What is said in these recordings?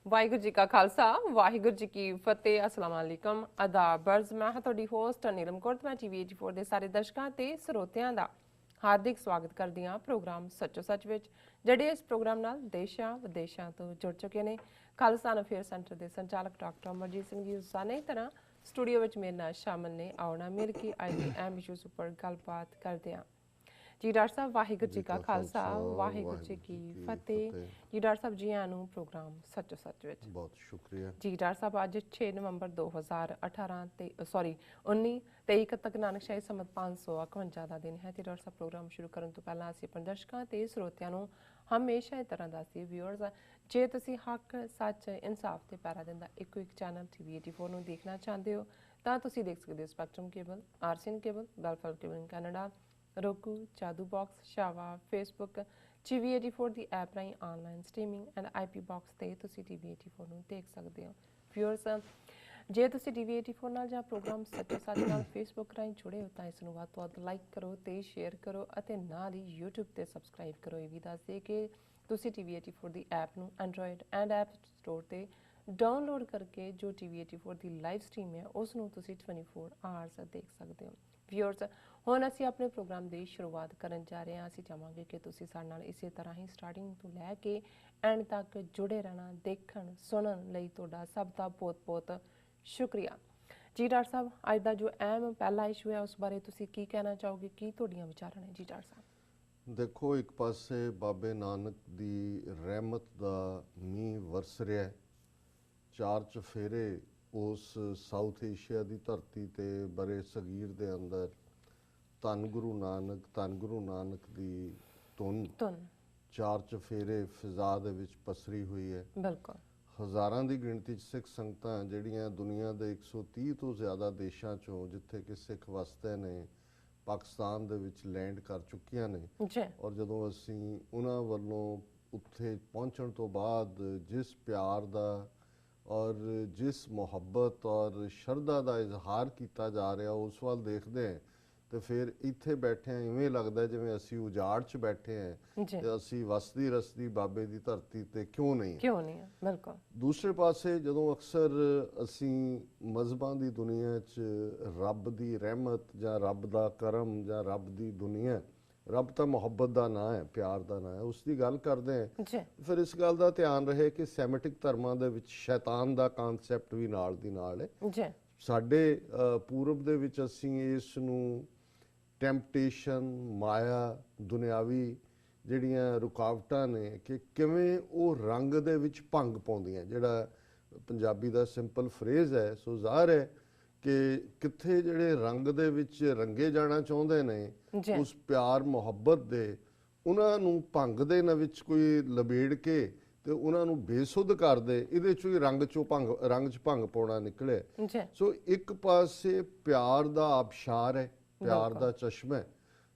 ਵਾਹਿਗੁਰੂ ਜੀ ਕਾ ਖਾਲਸਾ ਵਾਹਿਗੁਰੂ ਜੀ ਕੀ ਫਤਿਹ। अस्सलाम वालेकुम आदाब अर्ज मैं हाँ तुहाडी होस्ट नीलम कौर। मैं TV 84 ਦੇ ਸਾਰੇ ਦਰਸ਼ਕਾਂ ਤੇ ਸਰੋਤਿਆਂ ਦਾ ਹਾਰਦਿਕ ਸਵਾਗਤ ਕਰਦੀ ਹਾਂ ਪ੍ਰੋਗਰਾਮ ਸੱਚੋ ਸੱਚ ਵਿੱਚ, ਜਿਹੜੇ ਇਸ ਪ੍ਰੋਗਰਾਮ ਨਾਲ ਦੇਸ਼ਾਂ ਵਿਦੇਸ਼ਾਂ ਤੋਂ ਜੁੜ ਚੁੱਕੇ ਨੇ। ਖਾਲਸਾ ਅਫੇਅਰ ਸੈਂਟਰ ਦੇ ਸੰਚਾਲਕ ਡਾਕਟਰ ਅਮਰਜੀਤ ਸਿੰਘ ਜੀ ਉਸਾਨੇ ਤਰ੍ਹਾਂ ਸਟੂਡੀਓ ਵਿੱਚ ਮੇਰੇ ਨਾਲ ਸ਼ਾਮਲ ਨੇ। ਆਉਣਾ ਮਿਲ ਕੇ ਅੱਜ ਦੇ ਅਹਿਮ ਇਸ਼ੂਜ਼ ਉੱਪਰ ਗੱਲਬਾਤ ਕਰਦੇ ਹਾਂ। जी डॉक्टर साहब वाहिगुरू जी का खालसा वाहिगुरू जी की फतेह। जी डॉक्टर साहब जी आनू प्रोग्राम सचो सच विच बहुत शुक्रिया जी। डॉक्टर साहब अज 6 नवंबर 2018 ते सॉरी 19 तक नानकशाही संमत 551 का दिन है। डॉक्टर साहब प्रोग्राम शुरू करने तो पहला असीं अपने दर्शकों ते श्रोतियां नूं हमेशा इस तरह दसदी व्यूअर्स जे तुसीं हक सच इंसाफ ते पैरा दिंदा इक्को एक चैनल TV 84 नूं देखना चाहते हो तां तुसीं देख सकदे हो स्पैक्ट्रम केबल, आरसीएन केबल, गलफल cable in Canada, Roku, Jadoo box, शावा, फेसबुक, TV 84 ਦੀ ਐਪ ਰਾਹੀਂ online streaming and IP box ਤੇ ਤੁਸੀਂ TV 84 ਨੂੰ ਦੇਖ ਸਕਦੇ ਹੋ। ਵਿਊਅਰਸ ਜੇ ਤੁਸੀਂ TV 84 ਨਾਲ ਜਾਂ ਪ੍ਰੋਗਰਾਮ ਸੱਚੋ ਸੱਚ ਨਾਲ ਫੇਸਬੁੱਕ ਰਾਹੀਂ ਜੁੜੇ ਹੋ ਤਾਂ ਇਸ ਨੂੰ ਵੱਧ ਤੋਂ ਵੱਧ ਲਾਈਕ ਕਰੋ ਤੇ ਸ਼ੇਅਰ ਕਰੋ ਅਤੇ ਨਾਲ ਹੀ YouTube ਤੇ ਸਬਸਕ੍ਰਾਈਬ ਕਰੋ। ਇਹ ਵੀ ਦੱਸ ਦੇ ਕਿ ਤੁਸੀਂ TV 84 ਦੀ ਐਪ ਨੂੰ ਐਂਡਰੋਇਡ ਐਂਡ ਐਪ ਸਟੋਰ ਤੇ ਡਾਊਨਲੋਡ ਕਰਕੇ ਜੋ TV 84 ਦੀ ਲਾਈਵ ਸਟ੍ਰੀਮ ਹੈ ਉਸ ਨੂੰ ਤੁਸੀਂ 24 ਆਵਰਸ ਦੇਖ ਸਕਦੇ ਹੋ। ਵਿਊਅਰਸ ਹੁਣ ਅਸੀਂ ਆਪਣੇ ਪ੍ਰੋਗਰਾਮ ਦੀ ਸ਼ੁਰੂਆਤ ਕਰਨ ਜਾ ਰਹੇ ਹਾਂ। ਅਸੀਂ ਚਾਹਾਂਗੇ ਕਿ ਤੁਸੀਂ ਸਾਡੇ ਨਾਲ ਇਸੇ ਤਰ੍ਹਾਂ ਹੀ ਸਟਾਰਟਿੰਗ ਤੋਂ ਲੈ ਕੇ ਐਂਡ ਤੱਕ ਜੁੜੇ ਰਹਿਣਾ। ਦੇਖਣ ਸੁਣਨ ਲਈ ਤੁਹਾਡਾ ਸਭ ਦਾ ਬਹੁਤ-ਬਹੁਤ ਸ਼ੁਕਰੀਆ ਜੀ। ਡਾਕਟਰ ਸਾਹਿਬ ਅੱਜ ਦਾ ਜੋ ਅਹਿਮ ਪਹਿਲਾ ਇਸ਼ੂ ਹੈ ਉਸ ਬਾਰੇ ਤੁਸੀਂ ਕੀ ਕਹਿਣਾ ਚਾਹੋਗੇ, ਕੀ ਤੁਹਾਡੀਆਂ ਵਿਚਾਰਾਂ ਨੇ ਜੀ ਡਾਕਟਰ ਸਾਹਿਬ? ਦੇਖੋ, ਇੱਕ ਪਾਸੇ ਬਾਬੇ ਨਾਨਕ ਦੀ ਰਹਿਮਤ ਦਾ ਮੀਂਹ ਵਰਸ ਰਿਹਾ, ਚਾਰ ਚਫੇਰੇ ਉਸ ਸਾਊਥ ਏਸ਼ੀਆ ਦੀ ਧਰਤੀ ਤੇ ਬਰੇ ਸਗੀਰ ਦੇ ਅੰਦਰ ਧੰਨ ਗੁਰੂ ਨਾਨਕ ਦੀ ਧੁਨ ਚਾਰ ਚਫੇਰੇ ਫਿਜ਼ਾ ਦੇ ਵਿੱਚ ਪਸਰੀ ਹੋਈ ਹੈ। ਬਿਲਕੁਲ ਹਜ਼ਾਰਾਂ ਦੀ ਗਿਣਤੀ 'ਚ ਸਿੱਖ ਸੰਗਤਾਂ ਜਿਹੜੀਆਂ ਦੁਨੀਆ ਦੇ 130 ਤੋਂ ਜ਼ਿਆਦਾ ਦੇਸ਼ਾਂ 'ਚੋਂ ਜਿੱਥੇ ਕਿ ਸਿੱਖ ਵਸਦੇ ਨੇ ਪਾਕਿਸਤਾਨ ਦੇ ਵਿੱਚ ਲੈਂਡ ਕਰ ਚੁੱਕੀਆਂ ਨੇ। ਔਰ ਜਦੋਂ ਅਸੀਂ ਉਹਨਾਂ ਵੱਲੋਂ ਉੱਥੇ ਪਹੁੰਚਣ ਤੋਂ ਬਾਅਦ ਜਿਸ ਪਿਆਰ ਦਾ ਔਰ ਜਿਸ ਮੁਹੱਬਤ ਔਰ ਸ਼ਰਧਾ ਦਾ ਇਜ਼ਹਾਰ ਕੀਤਾ ਜਾ ਰਿਹਾ ਉਸ ਵੱਲ ਦੇਖਦੇ ਹਾਂ ਤੇ ਫਿਰ ਇੱਥੇ ਬੈਠਿਆਂ ਇਵੇਂ ਲੱਗਦਾ ਜਿਵੇਂ ਅਸੀਂ ਉਜਾੜ 'ਚ ਬੈਠੇ ਹਾਂ ਤੇ ਅਸੀਂ ਵਸਦੀ ਰਸਦੀ ਬਾਬੇ ਦੀ ਧਰਤੀ ਤੇ ਕਿਉਂ ਨਹੀਂ। ਬਿਲਕੁਲ। ਦੂਸਰੇ ਪਾਸੇ ਜਦੋਂ ਅਕਸਰ ਅਸੀਂ ਮਜ਼ਹਬਾਂ ਦੀ ਦੁਨੀਆ 'ਚ ਰੱਬ ਦੀ ਰਹਿਮਤ ਜਾਂ ਰੱਬ ਦਾ ਕਰਮ ਜਾਂ ਰੱਬ ਦੀ ਦੁਨੀਆ, ਰੱਬ ਤਾਂ ਮੁਹੱਬਤ ਦਾ ਨਾਂ ਹੈ, ਪਿਆਰ ਦਾ ਨਾਂ ਹੈ, ਉਸ ਦੀ ਗੱਲ ਕਰਦੇ ਹਾਂ ਫਿਰ ਇਸ ਗੱਲ ਦਾ ਧਿਆਨ ਰਹੇ ਕਿ ਸੈਮਿਟਿਕ ਧਰਮਾਂ ਦੇ ਵਿੱਚ ਸ਼ੈਤਾਨ ਦਾ ਕਾਨਸੈਪਟ ਵੀ ਨਾਲ ਦੀ ਨਾਲ ਹੈ। ਸਾਡੇ ਪੂਰਬ ਦੇ ਵਿੱਚ ਅਸੀਂ ਇਸ ਨੂੰ ਟੈਂਪਟੇਸ਼ਨ, ਮਾਇਆ, ਦੁਨਿਆਵੀ ਜਿਹੜੀਆਂ ਰੁਕਾਵਟਾਂ ਨੇ ਕਿ ਕਿਵੇਂ ਉਹ ਰੰਗ ਦੇ ਵਿੱਚ ਭੰਗ ਪਾਉਂਦੀਆਂ, ਜਿਹੜਾ ਪੰਜਾਬੀ ਦਾ ਸਿੰਪਲ ਫਰੇਜ਼ ਹੈ। ਸੋ ਜ਼ਾਹਰ ਹੈ ਕਿ ਕਿੱਥੇ ਜਿਹੜੇ ਰੰਗ ਦੇ ਵਿੱਚ ਰੰਗੇ ਜਾਣਾ ਚਾਹੁੰਦੇ ਨੇ ਉਸ ਪਿਆਰ ਮੁਹੱਬਤ ਦੇ, ਉਹਨਾਂ ਨੂੰ ਭੰਗ ਦੇ ਨਾ ਵਿੱਚ ਕੋਈ ਲਬੇੜ ਕੇ ਤੇ ਉਹਨਾਂ ਨੂੰ ਬੇਸੁੱਧ ਕਰਦੇ, ਇਹਦੇ ਚੋਂ ਹੀ ਰੰਗ 'ਚ ਭੰਗ ਪਾਉਣਾ ਨਿਕਲੇ। ਸੋ ਇੱਕ ਪਾਸੇ ਪਿਆਰ ਦਾ ਆਬਸ਼ਾਰ ਹੈ, ਪਿਆਰ ਦਾ ਚਸ਼ਮਾ,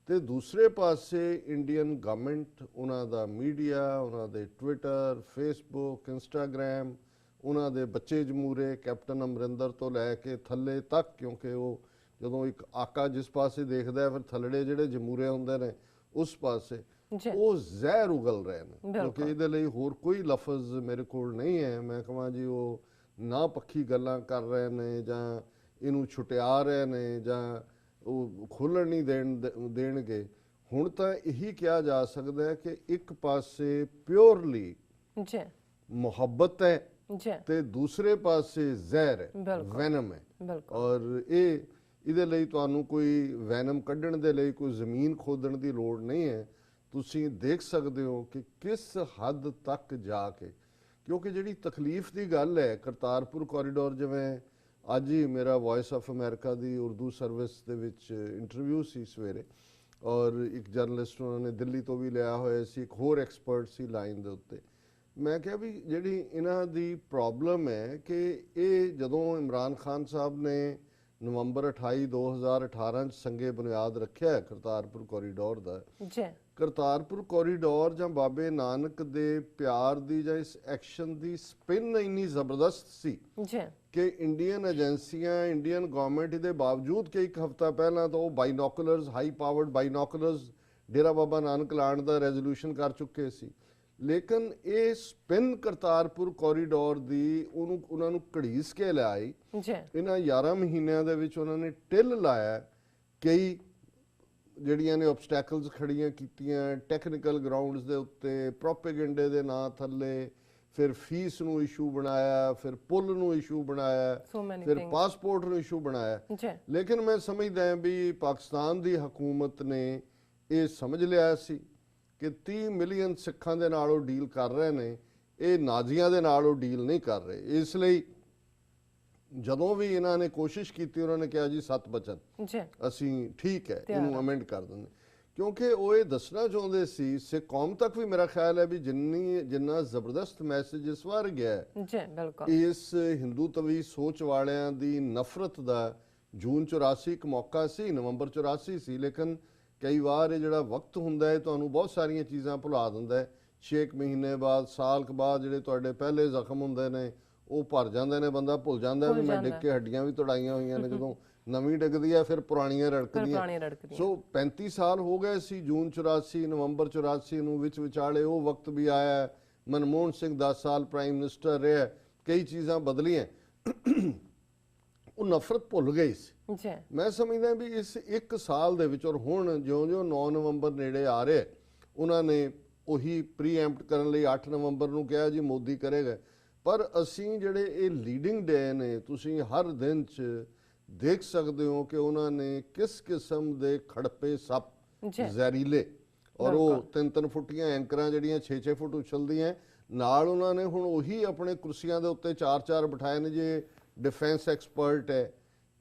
ਤੇ ਦੂਸਰੇ ਪਾਸੇ ਇੰਡੀਅਨ ਗਵਰਨਮੈਂਟ, ਉਹਨਾਂ ਦਾ ਮੀਡੀਆ, ਉਹਨਾਂ ਦੇ ਟਵਿੱਟਰ, ਫੇਸਬੁੱਕ, ਇੰਸਟਾਗ੍ਰਾਮ, ਉਹਨਾਂ ਦੇ ਬੱਚੇ ਜਮੂਰੇ ਕੈਪਟਨ ਅਮਰਿੰਦਰ ਤੋਂ ਲੈ ਕੇ ਥੱਲੇ ਤੱਕ, ਕਿਉਂਕਿ ਉਹ ਜਦੋਂ ਇੱਕ ਆਕਾ ਜਿਸ ਪਾਸੇ ਦੇਖਦਾ ਫਿਰ ਥੱਲੜੇ ਜਿਹੜੇ ਜਮੂਰੇ ਹੁੰਦੇ ਨੇ ਉਸ ਪਾਸੇ ਉਹ ਜ਼ਹਿਰ ਉਗਲ ਰਹੇ ਨੇ। ਕਿਉਂਕਿ ਇਹਦੇ ਲਈ ਹੋਰ ਕੋਈ ਲਫ਼ਜ਼ ਮੇਰੇ ਕੋਲ ਨਹੀਂ ਹੈ। ਮੈਂ ਕਹਾਂ ਜੀ ਉਹ ਨਾ ਪੱਖੀ ਗੱਲਾਂ ਕਰ ਰਹੇ ਨੇ ਜਾਂ ਇਹਨੂੰ ਛੁਟਿਆ ਰਹੇ ਨੇ ਜਾਂ ਉਹ ਖੋਲ੍ਹਣ ਨਹੀਂ ਦੇਣਗੇ। ਹੁਣ ਤਾਂ ਇਹੀ ਕਿਹਾ ਜਾ ਸਕਦਾ ਹੈ ਕਿ ਇੱਕ ਪਾਸੇ ਪਿਓਰਲੀ ਮੁਹੱਬਤ ਹੈ ਤੇ ਦੂਸਰੇ ਪਾਸੇ ਜ਼ਹਿਰ ਹੈ, ਵੈਨਮ ਹੈ। ਔਰ ਇਹਦੇ ਲਈ ਤੁਹਾਨੂੰ ਕੋਈ ਵੈਨਮ ਕੱਢਣ ਦੇ ਲਈ ਕੋਈ ਜ਼ਮੀਨ ਖੋਦਣ ਦੀ ਲੋੜ ਨਹੀਂ ਹੈ। ਤੁਸੀਂ ਦੇਖ ਸਕਦੇ ਹੋ ਕਿ ਕਿਸ ਹੱਦ ਤੱਕ ਜਾ ਕੇ, ਕਿਉਂਕਿ ਜਿਹੜੀ ਤਕਲੀਫ ਦੀ ਗੱਲ ਹੈ, ਕਰਤਾਰਪੁਰ ਕੋਰੀਡੋਰ, ਜਿਵੇਂ ਅੱਜ ਹੀ ਮੇਰਾ voice of America the Urdu service ਦੇ ਵਿੱਚ ਇੰਟਰਵਿਊ ਸੀ ਸਵੇਰੇ, ਔਰ ਇੱਕ ਜਰਨਲਿਸਟ ਉਹਨਾਂ ਨੇ ਦਿੱਲੀ ਤੋਂ ਵੀ ਲਿਆ ਹੋਇਆ ਸੀ, ਇੱਕ ਹੋਰ ਐਕਸਪਰਟ ਸੀ ਲਾਈਨ ਦੇ ਉੱਤੇ। ਮੈਂ ਕਿਹਾ ਵੀ ਜਿਹੜੀ ਇਹਨਾਂ ਦੀ ਪ੍ਰੋਬਲਮ ਹੈ ਕਿ ਇਹ ਜਦੋਂ ਇਮਰਾਨ ਖਾਨ ਸਾਹਿਬ ਨੇ ਨਵੰਬਰ 28 2018 'ਚ ਸੰਗੇ ਬੁਨਿਆਦ ਰੱਖਿਆ ਕਰਤਾਰਪੁਰ ਕੋਰੀਡੋਰ ਦਾ, ਕਰਤਾਰਪੁਰ ਕੋਰੀਡੋਰ ਜਾਂ ਬਾਬੇ ਨਾਨਕ ਦੇ ਪਿਆਰ ਦੀ ਜਾਂ ਇਸ ਐਕਸ਼ਨ ਦੀ ਸਪਿਨ ਇੰਨੀ ਜ਼ਬਰਦਸਤ ਸੀ ਕਿ ਇੰਡੀਅਨ ਏਜੰਸੀਆਂ, ਇੰਡੀਅਨ ਗਵਰਨਮੈਂਟ ਦੇ ਬਾਵਜੂਦ ਕਿ ਇੱਕ ਹਫ਼ਤਾ ਪਹਿਲਾਂ ਤਾਂ ਉਹ ਬਾਈਨੋਕੂਲਰਸ, ਹਾਈ ਪਾਵਰਡ ਬਾਈਨੋਕੂਲਰਸ ਡੇਰਾ ਬਾਬਾ ਨਾਨਕ ਲਾਉਣ ਦਾ ਰੈਜ਼ੋਲੂਸ਼ਨ ਕਰ ਚੁੱਕੇ ਸੀ, ਲੇਕਿਨ ਇਹ ਸਪਿਨ ਕਰਤਾਰਪੁਰ ਕੋਰੀਡੋਰ ਦੀ ਉਹਨਾਂ ਨੂੰ ਘੜੀਸ ਕੇ ਲਿਆਈ ਜੀ। ਇਹਨਾਂ 11 ਮਹੀਨਿਆਂ ਦੇ ਵਿੱਚ ਉਹਨਾਂ ਨੇ ਟਿੱਲ ਲਾਇਆ, ਕਈ ਜਿਹੜੀਆਂ ਨੇ ਆਬਸਟੈਕਲਸ ਖੜੀਆਂ ਕੀਤੀਆਂ ਟੈਕਨੀਕਲ ਗਰਾਊਂਡਸ ਦੇ ਉੱਤੇ, ਪ੍ਰੋਪੇਗੈਂਡੇ ਦੇ ਨਾਂ ਥੱਲੇ, ਫਿਰ ਫੀਸ ਨੂੰ ਇਸ਼ੂ ਬਣਾਇਆ, ਫਿਰ ਪੁੱਲ ਨੂੰ ਇਸ਼ੂ ਬਣਾਇਆ, ਫਿਰ ਪਾਸਪੋਰਟ ਨੂੰ ਇਸ਼ੂ ਬਣਾਇਆ। ਲੇਕਿਨ ਮੈਂ ਸਮਝਦਾ ਹਾਂ ਵੀ ਪਾਕਿਸਤਾਨ ਦੀ ਹਕੂਮਤ ਨੇ ਇਹ ਸਮਝ ਲਿਆ ਸੀ ਕਿ 30 ਮਿਲੀਅਨ ਸਿੱਖਾਂ ਦੇ ਨਾਲ ਉਹ ਡੀਲ ਕਰ ਰਹੇ ਨੇ, ਇਹ ਨਾਜ਼ੀਆਂ ਦੇ ਨਾਲ ਉਹ ਡੀਲ ਨਹੀਂ ਕਰ ਰਹੇ। ਇਸ ਲਈ ਜਦੋਂ ਵੀ ਇਹਨਾਂ ਨੇ ਕੋਸ਼ਿਸ਼ ਕੀਤੀ ਉਹਨਾਂ ਨੇ ਕਿਹਾ ਜੀ 7 ਬਚਨ ਅਸੀਂ ਠੀਕ ਹੈ ਇਹਨੂੰ ਅਮੈਂਡ ਕਰ ਦਿੰਦੇ, ਕਿਉਂਕਿ ਉਹ ਇਹ ਦੱਸਣਾ ਚਾਹੁੰਦੇ ਸੀ ਸਿੱਖ ਕੌਮ ਤੱਕ ਵੀ ਮੇਰਾ ਖਿਆਲ ਹੈ ਵੀ ਜਿੰਨਾ ਜ਼ਬਰਦਸਤ ਮੈਸੇਜ ਇਸ ਵਾਰ ਗਿਆ ਇਸ ਹਿੰਦੂ ਤਵੀ ਸੋਚ ਵਾਲਿਆਂ ਦੀ ਨਫ਼ਰਤ ਦਾ। ਜੂਨ 84 ਇੱਕ ਮੌਕਾ ਸੀ, ਨਵੰਬਰ 84 ਸੀ, ਲੇਕਿਨ ਕਈ ਵਾਰ ਇਹ ਜਿਹੜਾ ਵਕਤ ਹੁੰਦਾ ਹੈ ਤੁਹਾਨੂੰ ਬਹੁਤ ਸਾਰੀਆਂ ਚੀਜ਼ਾਂ ਭੁਲਾ ਦਿੰਦਾ ਹੈ। 6 ਮਹੀਨੇ ਬਾਅਦ, ਸਾਲ ਕੁ ਬਾਅਦ ਜਿਹੜੇ ਤੁਹਾਡੇ ਪਹਿਲੇ ਜ਼ਖਮ ਹੁੰਦੇ ਨੇ ਉਹ ਭਰ ਜਾਂਦੇ ਨੇ, ਬੰਦਾ ਭੁੱਲ ਜਾਂਦਾ ਵੀ ਮੈਂ ਡਿੱਗ ਕੇ ਹੱਡੀਆਂ ਵੀ ਤੋੜਾਈਆਂ ਹੋਈਆਂ ਨੇ। ਜਦੋਂ ਨਵੀਂ ਡਿੱਗਦੀ ਹੈ ਫਿਰ ਪੁਰਾਣੀਆਂ ਰੜਕਦੀਆਂ। ਸੋ 35 ਸਾਲ ਹੋ ਗਏ ਸੀ ਜੂਨ 84, ਨਵੰਬਰ 84 ਨੂੰ, ਵਿਚਾਲੇ ਉਹ ਵਕਤ ਵੀ ਆਇਆ। ਮਨਮੋਹਨ ਸਿੰਘ 10 ਸਾਲ ਪ੍ਰਾਈਮ ਮਿਨਿਸਟਰ ਰਿਹਾ, ਕਈ ਚੀਜ਼ਾਂ ਬਦਲੀਆਂ, ਉਹ ਨਫ਼ਰਤ ਭੁੱਲ ਗਈ ਸੀ। ਮੈਂ ਸਮਝਦਾ ਵੀ ਇਸ 1 ਸਾਲ ਦੇ ਵਿੱਚ, ਔਰ ਹੁਣ ਜਿਉਂ-ਜਿਉਂ 9 ਨਵੰਬਰ ਨੇੜੇ ਆ ਰਿਹਾ, ਉਹਨਾਂ ਨੇ ਉਹੀ ਪ੍ਰੀਐਂਪਟ ਕਰਨ ਲਈ 8 ਨਵੰਬਰ ਨੂੰ ਕਿਹਾ ਜੀ ਮੋਦੀ ਕਰੇਗਾ। ਪਰ ਅਸੀਂ ਜਿਹੜੇ ਇਹ ਲੀਡਿੰਗ ਡੇ ਨੇ, ਤੁਸੀਂ ਹਰ ਦਿਨ 'ਚ ਦੇਖ ਸਕਦੇ ਹੋ ਕਿ ਉਹਨਾਂ ਨੇ ਕਿਸ ਕਿਸਮ ਦੇ ਖੜਪੇ ਸੱਪ ਜ਼ਹਿਰੀਲੇ, ਔਰ ਉਹ 3-3 ਫੁੱਟੀਆਂ ਐਂਕਰਾਂ ਜਿਹੜੀਆਂ 6-6 ਫੁੱਟ ਉਛਲਦੀਆਂ ਨਾਲ, ਉਹਨਾਂ ਨੇ ਹੁਣ ਉਹੀ ਆਪਣੇ ਕੁਰਸੀਆਂ ਦੇ ਉੱਤੇ 4-4 ਬਿਠਾਏ ਨੇ। ਜੇ ਡਿਫੈਂਸ ਐਕਸਪਰਟ ਹੈ,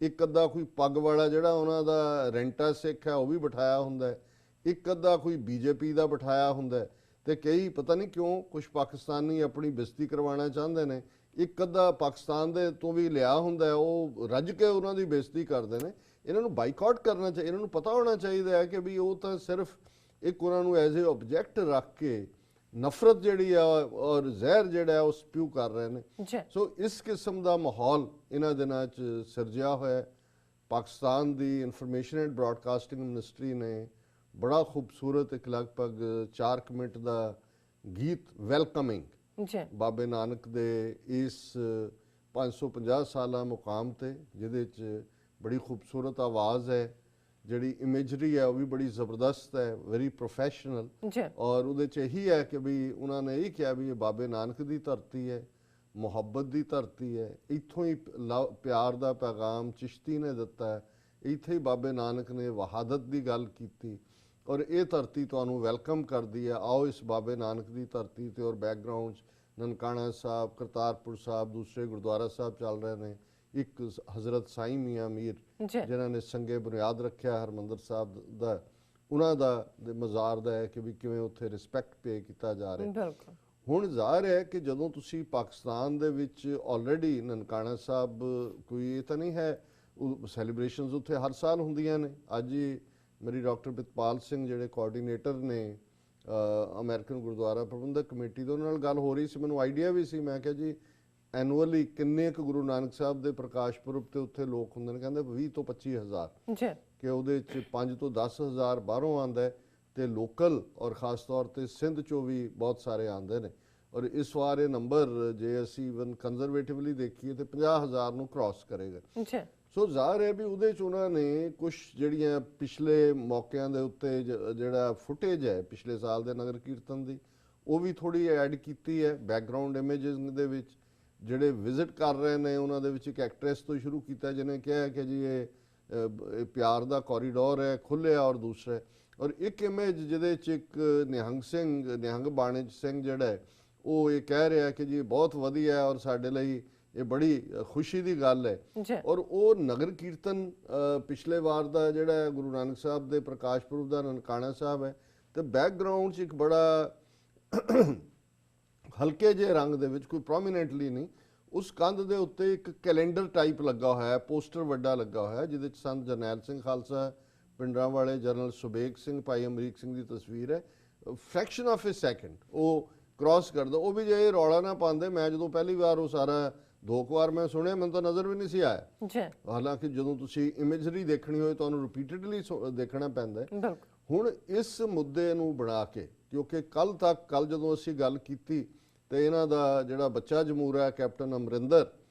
ਇੱਕ ਅੱਧਾ ਕੋਈ ਪੱਗ ਵਾਲਾ ਜਿਹੜਾ ਉਹਨਾਂ ਦਾ ਰੈਂਟਾ ਸਿੱਖ ਹੈ ਉਹ ਵੀ ਬਿਠਾਇਆ ਹੁੰਦਾ, ਇੱਕ ਅੱਧਾ ਕੋਈ ਬੀਜੇਪੀ ਦਾ ਬਿਠਾਇਆ ਹੁੰਦਾ, ਤੇ ਕਈ ਪਤਾ ਨਹੀਂ ਕਿਉਂ ਕੁਝ ਪਾਕਿਸਤਾਨੀ ਆਪਣੀ ਬੇਇੱਜ਼ਤੀ ਕਰਵਾਉਣਾ ਚਾਹੁੰਦੇ ਨੇ, ਇੱਕ ਅੱਧਾ ਪਾਕਿਸਤਾਨ ਦੇ ਤੋਂ ਵੀ ਲਿਆ ਹੁੰਦਾ, ਉਹ ਰੱਜ ਕੇ ਉਹਨਾਂ ਦੀ ਬੇਇੱਜ਼ਤੀ ਕਰਦੇ ਨੇ। ਇਹਨਾਂ ਨੂੰ ਬਾਈਕਾਟ ਕਰਨਾ ਚਾਹੀਦਾ। ਇਹਨਾਂ ਨੂੰ ਪਤਾ ਹੋਣਾ ਚਾਹੀਦਾ ਹੈ ਕਿ ਵੀ ਉਹ ਤਾਂ ਸਿਰਫ ਇੱਕ ਉਹਨਾਂ ਨੂੰ ਐਜ਼ ਏ ਆਬਜੈਕਟ ਰੱਖ ਕੇ ਨਫ਼ਰਤ ਜਿਹੜੀ ਆ ਔਰ ਜ਼ਹਿਰ ਜਿਹੜਾ ਉਹ ਸਪਿਊ ਕਰ ਰਹੇ ਨੇ। ਸੋ ਇਸ ਕਿਸਮ ਦਾ ਮਾਹੌਲ ਇਹਨਾਂ ਦਿਨਾਂ 'ਚ ਸਿਰਜਿਆ ਹੋਇਆ। ਪਾਕਿਸਤਾਨ ਦੀ ਇਨਫੋਰਮੇਸ਼ਨ ਐਂਡ ਬ੍ਰਾਡਕਾਸਟਿੰਗ ਮਿਨਿਸਟਰੀ ਨੇ ਬੜਾ ਖੂਬਸੂਰਤ ਇੱਕ ਲਗਭਗ 4 ਮਿੰਟ ਦਾ ਗੀਤ ਵੈਲਕਮਿੰਗ ਬਾਬੇ ਨਾਨਕ ਦੇ ਇਸ 550 ਸਾਲਾ ਮੁਕਾਮ ਤੇ, ਜਿਹਦੇ 'ਚ ਬੜੀ ਖੂਬਸੂਰਤ ਆਵਾਜ਼ ਹੈ, ਜਿਹੜੀ ਇਮੇਜਰੀ ਹੈ ਉਹ ਵੀ ਬੜੀ ਜ਼ਬਰਦਸਤ ਹੈ, ਵੈਰੀ ਪ੍ਰੋਫੈਸ਼ਨਲ, ਔਰ ਉਹਦੇ 'ਚ ਇਹੀ ਹੈ ਕਿ ਵੀ ਉਹਨਾਂ ਨੇ ਇਹ ਕਿਹਾ ਵੀ ਇਹ ਬਾਬੇ ਨਾਨਕ ਦੀ ਧਰਤੀ ਹੈ, ਮੁਹੱਬਤ ਦੀ ਧਰਤੀ ਹੈ, ਇੱਥੋਂ ਹੀ ਪਿਆਰ ਦਾ ਪੈਗਾਮ ਚਿਸ਼ਤੀ ਨੇ ਦਿੱਤਾ ਹੈ, ਇੱਥੇ ਹੀ ਬਾਬੇ ਨਾਨਕ ਨੇ ਵਹਾਦਤ ਦੀ ਗੱਲ ਕੀਤੀ, ਔਰ ਇਹ ਧਰਤੀ ਤੁਹਾਨੂੰ ਵੈਲਕਮ ਕਰਦੀ ਹੈ। ਆਓ ਇਸ ਬਾਬੇ ਨਾਨਕ ਦੀ ਧਰਤੀ ਤੇ। ਔਰ ਬੈਕਗਰਾਊਂਡ 'ਚ ਨਨਕਾਣਾ ਸਾਹਿਬ, ਕਰਤਾਰਪੁਰ ਸਾਹਿਬ, ਦੂਸਰੇ ਗੁਰਦੁਆਰਾ ਸਾਹਿਬ ਚੱਲ ਰਹੇ ਨੇ। ਇੱਕ ਹਜ਼ਰਤ ਸਾਈਂ ਮੀਆਂ ਮੀਰ ਜਿਨ੍ਹਾਂ ਨੇ ਸੰਗੇ ਬੁਨਿਆਦ ਰੱਖਿਆ ਹਰਿਮੰਦਰ ਸਾਹਿਬ ਦਾ, ਉਹਨਾਂ ਦਾ ਮਜ਼ਾਰ ਦਾ ਹੈ ਕਿ ਵੀ ਕਿਵੇਂ ਉੱਥੇ ਰਿਸਪੈਕਟ ਪੇ ਕੀਤਾ ਜਾ ਰਿਹਾ। ਹੁਣ ਜ਼ਾਹਰ ਹੈ ਕਿ ਜਦੋਂ ਤੁਸੀਂ ਪਾਕਿਸਤਾਨ ਦੇ ਵਿੱਚ ਆਲਰੇਡੀ ਨਨਕਾਣਾ ਸਾਹਿਬ, ਕੋਈ ਇਹ ਤਾਂ ਨਹੀਂ ਹੈ, ਸੈਲੀਬ੍ਰੇਸ਼ਨਸ ਉੱਥੇ ਹਰ ਸਾਲ ਹੁੰਦੀਆਂ ਨੇ। ਅੱਜ ਹੀ ਮੇਰੀ ਡਾਕਟਰ ਪ੍ਰਿਤਪਾਲ ਸਿੰਘ ਜਿਹੜੇ ਕੋਆਰਡੀਨੇਟਰ ਨੇ ਅਮਰੀਕਨ ਗੁਰਦੁਆਰਾ ਪ੍ਰਬੰਧਕ ਕਮੇਟੀ ਦੇ, ਉਹਨਾਂ ਨਾਲ ਗੱਲ ਹੋ ਰਹੀ ਸੀ, ਮੈਨੂੰ ਆਈਡੀਆ ਵੀ ਸੀ। ਮੈਂ ਕਿਹਾ ਜੀ ਐਨੂਅਲੀ ਕਿੰਨੇ ਕੁ ਗੁਰੂ ਨਾਨਕ ਸਾਹਿਬ ਦੇ ਪ੍ਰਕਾਸ਼ ਪੁਰਬ ਤੇ ਉੱਥੇ ਲੋਕ ਹੁੰਦੇ ਨੇ? ਕਹਿੰਦੇ 20 ਤੋਂ 25 ਹਜ਼ਾਰ, ਕਿ ਉਹਦੇ 'ਚ 5 ਤੋਂ 10 ਹਜ਼ਾਰ ਬਾਹਰੋਂ ਆਉਂਦਾ ਤੇ ਲੋਕਲ ਔਰ ਖ਼ਾਸ ਤੌਰ ਤੇ ਸਿੰਧ 'ਚੋਂ ਵੀ ਬਹੁਤ ਸਾਰੇ ਆਉਂਦੇ ਨੇ। ਔਰ ਇਸ ਵਾਰ ਇਹ ਨੰਬਰ ਜੇ ਅਸੀਂ ਇਵਨ ਕੰਜ਼ਰਵੇਟਿਵਲੀ ਦੇਖੀਏ ਤੇ 50,000 ਨੂੰ ਕ੍ਰਾਸ ਕਰੇਗਾ। ਸੋ ਜ਼ਾਹਰ ਹੈ ਵੀ ਉਹਦੇ 'ਚ ਉਹਨਾਂ ਨੇ ਕੁਛ ਜਿਹੜੀਆਂ ਪਿਛਲੇ ਮੌਕਿਆਂ ਦੇ ਉੱਤੇ ਜਿਹੜਾ ਫੁਟੇਜ ਹੈ ਪਿਛਲੇ ਸਾਲ ਦੇ ਨਗਰ ਕੀਰਤਨ ਦੀ, ਉਹ ਵੀ ਥੋੜ੍ਹੀ ਐਡ ਕੀਤੀ ਹੈ ਬੈਕਗਰਾਊਂਡ ਇਮੇਜਿਸ ਦੇ ਵਿੱਚ। ਜਿਹੜੇ ਵਿਜ਼ਿਟ ਕਰ ਰਹੇ ਨੇ ਉਹਨਾਂ ਦੇ ਵਿੱਚ ਇੱਕ ਐਕਟਰੈਸ ਤੋਂ ਸ਼ੁਰੂ ਕੀਤਾ ਜਿਹਨੇ ਕਿਹਾ ਕਿ ਜੀ ਇਹ ਪਿਆਰ ਦਾ ਕੋਰੀਡੋਰ ਹੈ, ਖੁੱਲ੍ਹਿਆ, ਔਰ ਦੂਸਰਾ, ਔਰ ਇੱਕ ਇਮੇਜ ਜਿਹਦੇ 'ਚ ਇੱਕ ਨਿਹੰਗ ਬਾਣੀ ਸਿੰਘ ਜਿਹੜਾ ਹੈ ਉਹ ਇਹ ਕਹਿ ਰਿਹਾ ਕਿ ਜੀ ਬਹੁਤ ਵਧੀਆ ਔਰ ਸਾਡੇ ਲਈ ਇਹ ਬੜੀ ਖੁਸ਼ੀ ਦੀ ਗੱਲ ਹੈ। ਔਰ ਉਹ ਨਗਰ ਕੀਰਤਨ ਪਿਛਲੇ ਵਾਰ ਦਾ ਜਿਹੜਾ ਗੁਰੂ ਨਾਨਕ ਸਾਹਿਬ ਦੇ ਪ੍ਰਕਾਸ਼ ਪੁਰਬ ਦਾ ਨਨਕਾਣਾ ਸਾਹਿਬ ਹੈ, ਤੇ ਬੈਕਗਰਾਊਂਡ 'ਚ ਇੱਕ ਬੜਾ ਹਲਕੇ ਜਿਹੇ ਰੰਗ ਦੇ ਵਿੱਚ, ਕੋਈ ਪ੍ਰੋਮੀਨੈਂਟਲੀ ਨਹੀਂ, ਉਸ ਕੰਧ ਦੇ ਉੱਤੇ ਇੱਕ ਕੈਲੰਡਰ ਟਾਈਪ ਲੱਗਾ ਹੋਇਆ, ਪੋਸਟਰ ਵੱਡਾ ਲੱਗਾ ਹੋਇਆ, ਜਿਹਦੇ 'ਚ ਸੰਤ ਜਰਨੈਲ ਸਿੰਘ ਖਾਲਸਾ ਪਿੰਡਰਾਂ ਵਾਲੇ, ਜਨਰਲ ਸੁਬੇਗ ਸਿੰਘ, ਭਾਈ ਅਮਰੀਕ ਸਿੰਘ ਦੀ ਤਸਵੀਰ ਹੈ। ਫ੍ਰੈਕਸ਼ਨ ਆਫ ਏ ਸੈਕਿੰਡ ਉਹ ਕ੍ਰਾਸ ਕਰਦਾ। ਉਹ ਵੀ ਜੇ ਇਹ ਰੌਲਾ ਨਾ ਪਾਉਂਦੇ, ਮੈਂ ਜਦੋਂ ਪਹਿਲੀ ਵਾਰ ਉਹ ਸਾਰਾ 2 ਵਾਰ ਮੈਂ ਸੁਣਿਆ, ਮੈਨੂੰ ਤਾਂ ਨਜ਼ਰ ਵੀ ਨਹੀਂ ਸੀ ਆਇਆ। ਹਾਲਾਂਕਿ ਜਦੋਂ ਤੁਸੀਂ ਇਮੇਜਰੀ ਦੇਖਣੀ ਹੋਏ ਤੁਹਾਨੂੰ ਰਿਪੀਟਡਲੀ ਦੇਖਣਾ ਪੈਂਦਾ। ਹੁਣ ਇਸ ਮੁੱਦੇ ਨੂੰ ਬਣਾ ਕੇ ਕਿਉਂਕਿ ਕੱਲ ਜਦੋਂ ਅਸੀਂ ਗੱਲ ਕੀਤੀ ਤੇ ਇਹਨਾਂ ਦਾ ਜਿਹੜਾ ਬੱਚਾ ਜਮੂਰ ਹੈ ਕੈਪਟਨ ਅਮਰਿੰਦਰ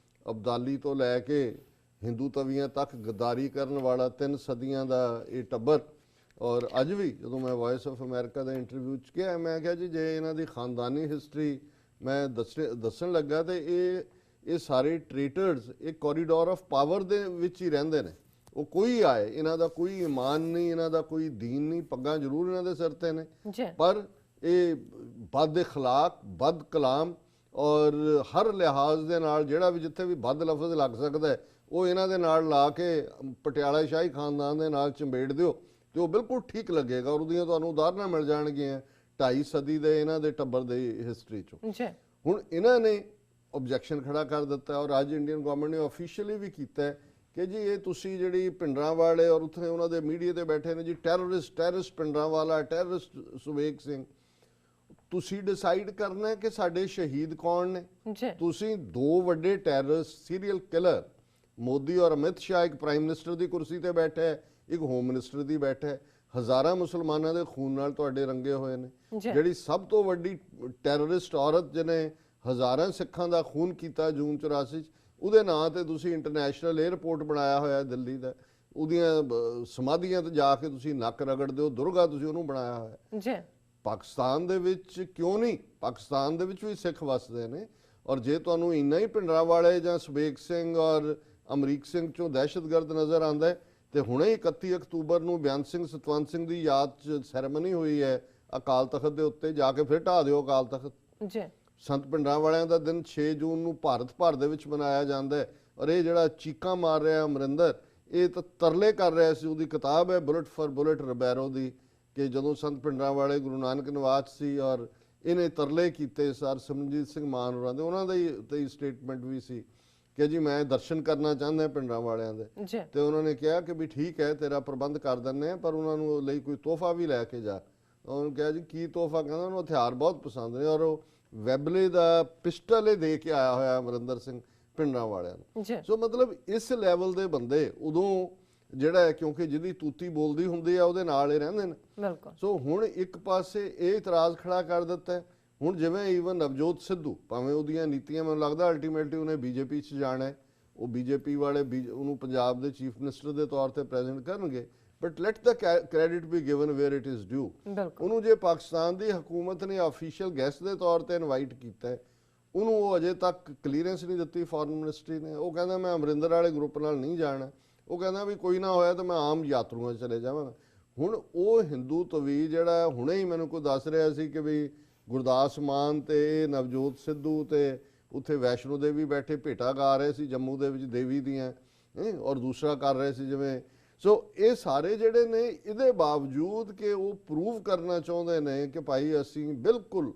ਅਬਦਾਲੀ ਤੋਂ ਲੈ ਕੇ ਹਿੰਦੂ ਤਵੀਆਂ ਤੱਕ ਗਦਾਰੀ ਕਰਨ ਵਾਲਾ 3 ਸਦੀਆਂ ਦਾ ਇਹ ਟੱਬਰ, ਔਰ ਅੱਜ ਵੀ ਜਦੋਂ ਮੈਂ ਵਾਇਸ ਆਫ ਅਮਰੀਕਾ ਦੇ ਇੰਟਰਵਿਊ 'ਚ ਕਿਹਾ, ਮੈਂ ਕਿਹਾ ਜੀ ਜੇ ਇਹਨਾਂ ਦੀ ਖਾਨਦਾਨੀ ਹਿਸਟਰੀ ਮੈਂ ਦੱਸਣ ਲੱਗਾ ਤੇ ਇਹ ਸਾਰੇ ਟ੍ਰੇਟਰਸ ਇਹ ਕੋਰੀਡੋਰ ਆਫ ਪਾਵਰ ਦੇ ਵਿੱਚ ਹੀ ਰਹਿੰਦੇ ਨੇ। ਉਹ ਕੋਈ ਆਏ, ਇਹਨਾਂ ਦਾ ਕੋਈ ਈਮਾਨ ਨਹੀਂ, ਇਹਨਾਂ ਦਾ ਕੋਈ ਦੀਨ ਨਹੀਂ, ਪੱਗਾਂ ਜ਼ਰੂਰ ਇਹਨਾਂ ਦੇ ਸਿਰ ਤੇ ਨੇ ਪਰ ਇਹ ਬਦ ਇਖਲਾਕ, ਬਦ ਕਲਾਮ ਔਰ ਹਰ ਲਿਹਾਜ਼ ਦੇ ਨਾਲ ਜਿਹੜਾ ਵੀ ਜਿੱਥੇ ਵੀ ਬਦ ਲਫ਼ਜ਼ ਲੱਗ ਸਕਦਾ ਉਹ ਇਹਨਾਂ ਦੇ ਨਾਲ ਲਾ ਕੇ ਪਟਿਆਲਾ ਸ਼ਾਹੀ ਖਾਨਦਾਨ ਦੇ ਨਾਲ ਚੰਬੇੜ ਦਿਓ ਤੇ ਉਹ ਬਿਲਕੁਲ ਠੀਕ ਲੱਗੇਗਾ। ਔਰ ਉਹਦੀਆਂ ਤੁਹਾਨੂੰ ਉਦਾਹਰਨਾਂ ਮਿਲ ਜਾਣਗੀਆਂ 2.5 ਸਦੀ ਦੇ ਇਹਨਾਂ ਦੇ ਟੱਬਰ ਦੇ ਹਿਸਟਰੀ 'ਚੋਂ। ਹੁਣ ਇਹਨਾਂ ਨੇ ਆਬਜੈਕਸ਼ਨ ਖੜਾ ਕਰ ਦਿੱਤਾ ਔਰ ਅੱਜ ਇੰਡੀਅਨ ਗਵਰਨਮੈਂਟ ਨੇ ਆਫੀਸ਼ੀਅਲੀ ਵੀ ਕੀਤਾ ਕਿ ਜੀ ਇਹ ਤੁਸੀਂ ਜਿਹੜੀ ਭਿੰਡਰਾਂ ਵਾਲੇ ਔਰ ਉੱਥੇ ਉਹਨਾਂ ਦੇ ਮੀਡੀਆ ਤੇ ਬੈਠੇ ਨੇ ਜੀ ਟੈਰਰਿਸਟ ਭਿੰਡਰਾਂ ਵਾਲਾ, ਟੈਰਰਿਸਟ ਸੁਵੇਗ ਸਿੰਘ, ਤੁਸੀਂ ਡਿਸਾਈਡ ਕਰਨਾ ਕਿ ਸਾਡੇ ਸ਼ਹੀਦ ਕੌਣ ਨੇ। ਤੁਸੀਂ 2 ਵੱਡੇ ਟੈਰਰਿਸਟ ਸੀਰੀਅਲ ਕਿਲਰ ਮੋਦੀ ਔਰ ਅਮਿਤ ਸ਼ਾਹ, ਇੱਕ ਪ੍ਰਾਈਮ ਮਿਨਿਸਟਰ ਦੀ ਕੁਰਸੀ ਤੇ ਬੈਠਾ ਹੈ, ਇੱਕ ਹੋਮ ਮਿਨਿਸਟਰ ਦੀ ਬੈਠਾ ਹੈ, ਹਜ਼ਾਰਾਂ ਮੁਸਲਮਾਨਾਂ ਦੇ ਖੂਨ ਨਾਲ ਤੁਹਾਡੇ ਰੰਗੇ ਹੋਏ ਨੇ। ਜਿਹੜੀ ਸਭ ਤੋਂ ਵੱਡੀ ਟੈਰਰਿਸਟ ਔਰਤ ਜਿਹਨੇ ਹਜ਼ਾਰਾਂ ਸਿੱਖਾਂ ਦਾ ਖੂਨ ਕੀਤਾ ਜੂਨ 84 'ਚ, ਉਹਦੇ ਨਾਂ ਤੇ ਤੁਸੀਂ ਇੰਟਰਨੈਸ਼ਨਲ 에ਅਰਪੋਰਟ ਬਣਾਇਆ ਹੋਇਆ ਦਿੱਲੀ ਦਾ, ਉਹਦੀਆਂ ਸਮਾਧੀਆਂ ਤੇ ਜਾ ਕੇ ਤੁਸੀਂ ਨੱਕ ਰਗੜਦੇ ਹੋ, ਦੁਰਗਾ ਤੁਸੀਂ ਉਹਨੂੰ ਬਣਾਇਆ ਹੋਇਆ। ਪਾਕਿਸਤਾਨ ਦੇ ਵਿੱਚ ਕਿਉਂ ਨਹੀਂ, ਪਾਕਿਸਤਾਨ ਦੇ ਵਿੱਚ ਵੀ ਸਿੱਖ ਵਸਦੇ ਨੇ ਔਰ ਜੇ ਤੁਹਾਨੂੰ ਇੰਨਾ ਹੀ ਭਿੰਡਰਾਂ ਵਾਲੇ ਜਾਂ ਸੁਬੇਗ ਸਿੰਘ ਔਰ ਅਮਰੀਕ ਸਿੰਘ ਚੋਂ ਦਹਿਸ਼ਤਗਰਦ ਨਜ਼ਰ ਆਉਂਦਾ ਤੇ ਹੁਣੇ 31 ਅਕਤੂਬਰ ਨੂੰ ਬਿਆਨ ਸਿੰਘ ਸਤਵੰਤ ਸਿੰਘ ਦੀ ਯਾਦ 'ਚ ਸੈਰੇਮਨੀ ਹੋਈ ਹੈ ਅਕਾਲ ਤਖਤ ਦੇ ਉੱਤੇ, ਜਾ ਕੇ ਫਿਰ ਢਾਹ ਦਿਓ ਅਕਾਲ ਤਖਤ। ਸੰਤ ਭਿੰਡਰਾਂ ਵਾਲਿਆਂ ਦਾ ਦਿਨ 6 ਜੂਨ ਨੂੰ ਭਾਰਤ ਭਰ ਦੇ ਵਿੱਚ ਮਨਾਇਆ ਜਾਂਦਾ ਹੈ ਔਰ ਇਹ ਜਿਹੜਾ ਚੀਕਾਂ ਮਾਰ ਰਿਹਾ ਅਮਰਿੰਦਰ, ਇਹ ਤਾਂ ਤਰਲੇ ਕਰ ਰਿਹਾ ਸੀ। ਉਹਦੀ ਕਿਤਾਬ ਹੈ ਬੁਲਟ ਫਾਰ ਬੁਲਟ ਰਬੈਰੋ ਦੀ, ਕਿ ਜਦੋਂ ਸੰਤ ਭਿੰਡਰਾਂ ਵਾਲੇ ਗੁਰੂ ਨਾਨਕ ਨਿਵਾਸ ਸੀ ਔਰ ਇਹਨੇ ਤਰਲੇ ਕੀਤੇ ਸਰ ਸਿਮਰਨਜੀਤ ਸਿੰਘ ਮਾਨ ਹੋਰਾਂ ਦੇ, ਉਹਨਾਂ ਦੀ ਸਟੇਟਮੈਂਟ ਵੀ ਸੀ ਕਿ ਜੀ ਮੈਂ ਦਰਸ਼ਨ ਕਰਨਾ ਚਾਹੁੰਦਾ ਭਿੰਡਰਾਂ ਵਾਲਿਆਂ ਦੇ, ਤੇ ਉਹਨਾਂ ਨੇ ਕਿਹਾ ਕਿ ਵੀ ਠੀਕ ਹੈ ਤੇਰਾ ਪ੍ਰਬੰਧ ਕਰ ਦਿੰਦੇ ਆ ਪਰ ਉਹਨਾਂ ਨੂੰ ਲਈ ਕੋਈ ਤੋਹਫਾ ਵੀ ਲੈ ਕੇ ਜਾ। ਉਹਨੂੰ ਕਿਹਾ ਜੀ ਕੀ ਤੋਹਫਾ, ਕਹਿੰਦਾ ਉਹਨੂੰ ਹਥਿਆਰ ਬਹੁਤ ਪਸੰਦ ਨੇ ਔਰ ਉਹ ਵੈਬਲੇ ਦਾ ਪਿਸਟਲ ਇਹ ਦੇ ਕੇ ਆਇਆ ਹੋਇਆ ਅਮਰਿੰਦਰ ਸਿੰਘ ਭਿੰਡਰਾਂ ਵਾਲਿਆਂ ਨੂੰ। ਸੋ ਮਤਲਬ ਇਸ ਲੈਵਲ ਦੇ ਬੰਦੇ ਉਦੋਂ ਜਿਹੜਾ ਹੈ ਕਿਉਂਕਿ ਜਿਹਦੀ ਤੂਤੀ ਬੋਲਦੀ ਹੁੰਦੀ ਆ ਉਹਦੇ ਨਾਲ ਹੀ ਰਹਿੰਦੇ ਨੇ। ਸੋ ਹੁਣ ਇੱਕ ਪਾਸੇ ਇਹ ਇਤਰਾਜ਼ ਖੜਾ ਕਰ ਦਿੱਤਾ ਹੁਣ ਜਿਵੇਂ ਈਵਨ ਨਵਜੋਤ ਸਿੱਧੂ, ਭਾਵੇਂ ਉਹਦੀਆਂ ਨੀਤੀਆਂ ਮੈਨੂੰ ਲੱਗਦਾ ਅਲਟੀਮੇਟਲੀ ਉਹਨੇ ਬੀਜੇਪੀ 'ਚ ਜਾਣਾ ਹੈ, ਉਹ ਬੀਜੇਪੀ ਵਾਲੇ ਉਹਨੂੰ ਪੰਜਾਬ ਦੇ ਚੀਫ ਮਿਨਿਸਟਰ ਦੇ ਤੌਰ ਤੇ ਪ੍ਰੈਜ਼ੈਂਟ ਕਰਨਗੇ, but let the credit be given where it is due. ਉਹਨੂੰ ਜੇ ਪਾਕਿਸਤਾਨ ਦੀ ਹਕੂਮਤ ਨੇ ਆਫੀਸ਼ੀਅਲ ਗੈਸਟ ਦੇ ਤੌਰ ਤੇ ਇਨਵਾਈਟ ਕੀਤਾ, ਉਹਨੂੰ ਉਹ ਅਜੇ ਤੱਕ ਕਲੀਅਰੈਂਸ ਨਹੀਂ ਦਿੱਤੀ ਫੋਰਨ ਮਿਨਿਸਟਰੀ ਨੇ। ਉਹ ਕਹਿੰਦਾ ਮੈਂ ਅਮਰਿੰਦਰ ਵਾਲੇ ਗਰੁੱਪ ਨਾਲ ਨਹੀਂ ਜਾਣਾ, ਉਹ ਕਹਿੰਦਾ ਵੀ ਕੋਈ ਨਾ ਹੋਇਆ ਤਾਂ ਮੈਂ ਆਮ ਯਾਤਰੂਆਂ 'ਚ ਚਲੇ ਜਾਵਾਂਗਾ। ਹੁਣ ਉਹ ਹਿੰਦੂ ਤਵੀ ਜਿਹੜਾ ਹੁਣੇ ਹੀ ਮੈਨੂੰ ਕੋਈ ਦੱਸ ਰਿਹਾ ਸੀ ਕਿ ਵੀ ਗੁਰਦਾਸ ਮਾਨ ਤੇ ਨਵਜੋਤ ਸਿੱਧੂ ਤੇ ਉੱਥੇ ਵੈਸ਼ਨੋ ਦੇਵੀ ਬੈਠੇ ਭੇਟਾ ਗਾ ਰਹੇ ਸੀ ਜੰਮੂ ਦੇ ਵਿੱਚ ਦੇਵੀ ਦੀਆਂ, ਔਰ ਦੂਸਰਾ ਕਰ ਰਹੇ ਸੀ ਜਿਵੇਂ। ਸੋ ਇਹ ਸਾਰੇ ਜਿਹੜੇ ਨੇ ਇਹਦੇ ਬਾਵਜੂਦ ਕਿ ਉਹ ਪ੍ਰੂਵ ਕਰਨਾ ਚਾਹੁੰਦੇ ਨੇ ਕਿ ਭਾਈ ਅਸੀਂ ਬਿਲਕੁਲ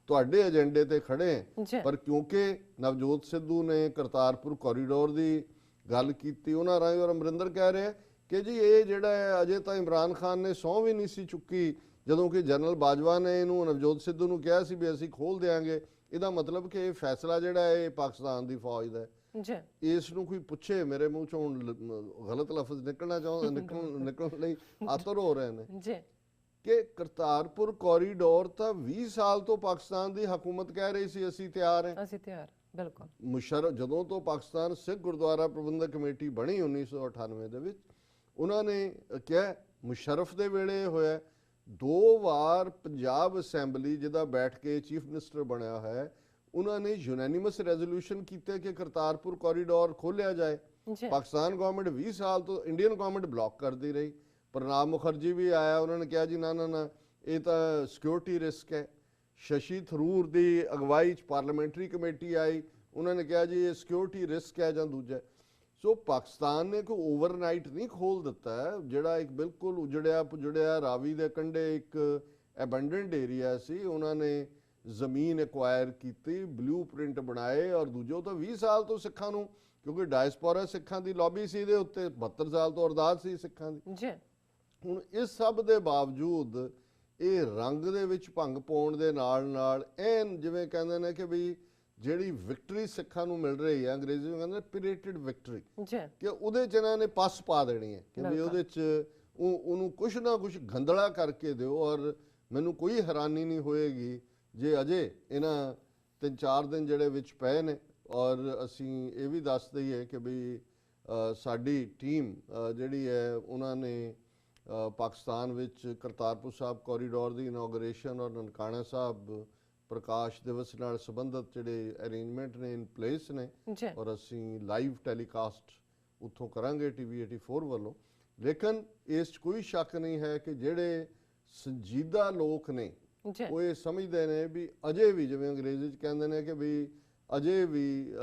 ਤੁਹਾਡੇ ਏਜੰਡੇ ਤੇ ਖੜੇ ਹਾਂ, ਪਰ ਕਿਉਂਕਿ ਨਵਜੋਤ ਸਿੱਧੂ ਨੇ ਕਰਤਾਰਪੁਰ ਕੋਰੀਡੋਰ ਦੀ ਗੱਲ ਕੀਤੀ ਉਹਨਾਂ ਰਾਹੀਂ ਔਰ ਅਮਰਿੰਦਰ ਕਹਿ ਰਿਹਾ ਕਿ ਜੀ ਇਹ ਜਿਹੜਾ ਹੈ ਅਜੇ ਤਾਂ ਇਮਰਾਨ ਖਾਨ ਨੇ ਸਹੁੰ ਵੀ ਨਹੀਂ ਸੀ ਚੁੱਕੀ ਜਦੋਂ ਕਿ ਜਨਰਲ ਬਾਜਵਾ ਨੇ ਇਹਨੂੰ ਨਵਜੋਤ ਸਿੱਧੂ ਨੂੰ ਕਿਹਾ ਸੀ ਵੀ ਅਸੀਂ ਖੋਲ ਦਿਆਂਗੇ। ਇਹਦਾ ਮਤਲਬ ਕਿ ਇਹ ਫੈਸਲਾ ਜਿਹੜਾ ਹੈ ਇਹ ਪਾਕਿਸਤਾਨ ਦੀ ਫੌਜ ਦਾ ਹੈ। ਇਸ ਨੂੰ ਕੋਈ ਪੁੱਛੇ, ਮੇਰੇ ਮੂੰਹ ਚੋਂ ਗਲਤ ਲਫ਼ਜ਼ ਨਿਕਲਣ ਲਈ ਆਤਰ ਹੋ ਰਹੇ ਨੇ ਕਿ ਕਰਤਾਰਪੁਰ ਕੋਰੀਡੋਰ ਤਾਂ 20 ਸਾਲ ਤੋਂ ਪਾਕਿਸਤਾਨ ਦੀ ਹਕੂਮਤ ਕਹਿ ਰਹੀ ਸੀ ਅਸੀਂ ਤਿਆਰ ਹਾਂ, ਅਸੀਂ ਤਿਆਰ। ਬਿਲਕੁਲ ਮੁਸ਼ਰਫ ਜਦੋਂ ਤੋਂ ਪਾਕਿਸਤਾਨ ਸਿੱਖ ਗੁਰਦੁਆਰਾ ਪ੍ਰਬੰਧਕ ਕਮੇਟੀ ਬਣੀ 1998 ਦੇ ਵਿੱਚ, ਉਹਨਾਂ ਨੇ ਕਿਹਾ ਮੁਸ਼ਰਫ ਦੇ ਵੇਲੇ ਹੋਇਆ 2 ਵਾਰ ਪੰਜਾਬ ਅਸੈਂਬਲੀ ਜਿਹਦਾ ਬੈਠ ਕੇ ਚੀਫ ਮਿਨਿਸਟਰ ਬਣਿਆ ਹੈ, ਉਹਨਾਂ ਨੇ ਯੂਨੈਨਿਮਸ ਰੈਜ਼ੋਲੂਸ਼ਨ ਕੀਤੇ ਕਿ ਕਰਤਾਰਪੁਰ ਕੋਰੀਡੋਰ ਖੋਲਿਆ ਜਾਏ। ਪਾਕਿਸਤਾਨ ਗਵਰਨਮੈਂਟ 20 ਸਾਲ ਤੋਂ ਇੰਡੀਅਨ ਗਵਰਨਮੈਂਟ ਬਲੌਕ ਕਰਦੀ ਰਹੀ। ਪ੍ਰਣਾਬ ਮੁਖਰਜੀ ਵੀ ਆਇਆ, ਉਹਨਾਂ ਨੇ ਕਿਹਾ ਜੀ ਨਾ ਇਹ ਤਾਂ ਸਿਕਿਉਰਿਟੀ ਰਿਸਕ ਹੈ। ਸ਼ਸ਼ੀ ਥਰੂਰ ਦੀ ਅਗਵਾਈ 'ਚ ਪਾਰਲੀਮੈਂਟਰੀ ਕਮੇਟੀ ਆਈ, ਉਹਨਾਂ ਨੇ ਕਿਹਾ ਜੀ ਇਹ ਸਿਕਿਉਰਿਟੀ ਰਿਸਕ ਹੈ ਜਾਂ ਦੂਜਾ। ਸੋ ਪਾਕਿਸਤਾਨ ਨੇ ਕੋਈ ਓਵਰਨਾਈਟ ਨਹੀਂ ਖੋਲ ਦਿੱਤਾ, ਜਿਹੜਾ ਇੱਕ ਬਿਲਕੁਲ ਉਜੜਿਆ ਪੁਜੜਿਆ ਰਾਵੀ ਦੇ ਕੰਢੇ ਇੱਕ ਐਬੰਡੈਂਟ ਏਰੀਆ ਸੀ, ਉਹਨਾਂ ਨੇ ਜ਼ਮੀਨ ਐਕਵਾਇਰ ਕੀਤੀ, ਬਲੂ ਪ੍ਰਿੰਟ ਬਣਾਏ ਔਰ ਦੂਜੇ ਉਹ ਤਾਂ 20 ਸਾਲ ਤੋਂ ਸਿੱਖਾਂ ਨੂੰ, ਕਿਉਂਕਿ ਡਾਇਸਪੋਰਾ ਸਿੱਖਾਂ ਦੀ ਲੌਬੀ ਸੀ ਦੇ ਉੱਤੇ 72 ਸਾਲ ਤੋਂ ਅਰਦਾਸ ਸੀ ਸਿੱਖਾਂ ਦੀ। ਹੁਣ ਇਸ ਸਭ ਦੇ ਬਾਵਜੂਦ ਇਹ ਰੰਗ ਦੇ ਵਿੱਚ ਭੰਗ ਪਾਉਣ ਦੇ ਨਾਲ ਐਨ ਜਿਵੇਂ ਕਹਿੰਦੇ ਨੇ ਕਿ ਵੀ ਜਿਹੜੀ ਵਿਕਟਰੀ ਸਿੱਖਾਂ ਨੂੰ ਮਿਲ ਰਹੀ ਹੈ, ਅੰਗਰੇਜ਼ੀ ਵਿੱਚ ਕਹਿੰਦੇ ਪੀਰੀਟਡ ਵਿਕਟਰੀ, ਕਿ ਉਹਦੇ 'ਚ ਇਹਨਾਂ ਨੇ ਪੱਸ ਪਾ ਦੇਣੀ ਹੈ ਕਿ ਵੀ ਉਹਦੇ 'ਚ ਉਹਨੂੰ ਕੁਛ ਨਾ ਕੁਛ ਗੰਦਲਾ ਕਰਕੇ ਦਿਓ ਔਰ ਮੈਨੂੰ ਕੋਈ ਹੈਰਾਨੀ ਨਹੀਂ ਹੋਏਗੀ ਜੇ ਅਜੇ ਇਹਨਾਂ 3-4 ਦਿਨ ਜਿਹੜੇ ਵਿੱਚ ਪਏ ਨੇ। ਔਰ ਅਸੀਂ ਇਹ ਵੀ ਦੱਸ ਦਈਏ ਕਿ ਵੀ ਸਾਡੀ ਟੀਮ ਜਿਹੜੀ ਹੈ ਉਹਨਾਂ ਨੇ ਪਾਕਿਸਤਾਨ ਵਿੱਚ ਕਰਤਾਰਪੁਰ ਸਾਹਿਬ ਕੋਰੀਡੋਰ ਦੀ ਇਨੋਗ੍ਰੇਸ਼ਨ ਔਰ ਨਨਕਾਣਾ ਸਾਹਿਬ ਪ੍ਰਕਾਸ਼ ਦਿਵਸ ਨਾਲ ਸੰਬੰਧਿਤ ਜਿਹੜੇ ਅਰੇਂਜਮੈਂਟ ਨੇ ਇਨ ਪਲੇਸ ਨੇ, ਔਰ ਅਸੀਂ ਲਾਈਵ ਟੈਲੀਕਾਸਟ ਉੱਥੋਂ ਕਰਾਂਗੇ TV 84 ਵੱਲੋਂ। ਲੇਕਿਨ ਇਸ 'ਚ ਕੋਈ ਸ਼ੱਕ ਨਹੀਂ ਹੈ ਕਿ ਜਿਹੜੇ ਸੰਜੀਦਾ ਲੋਕ ਨੇ ਉਹ ਇਹ ਸਮਝਦੇ ਨੇ ਵੀ ਅਜੇ ਵੀ, ਜਿਵੇਂ ਅੰਗਰੇਜ਼ੀ 'ਚ ਕਹਿੰਦੇ ਨੇ ਕਿ ਵੀ ਅਜੇ ਵੀ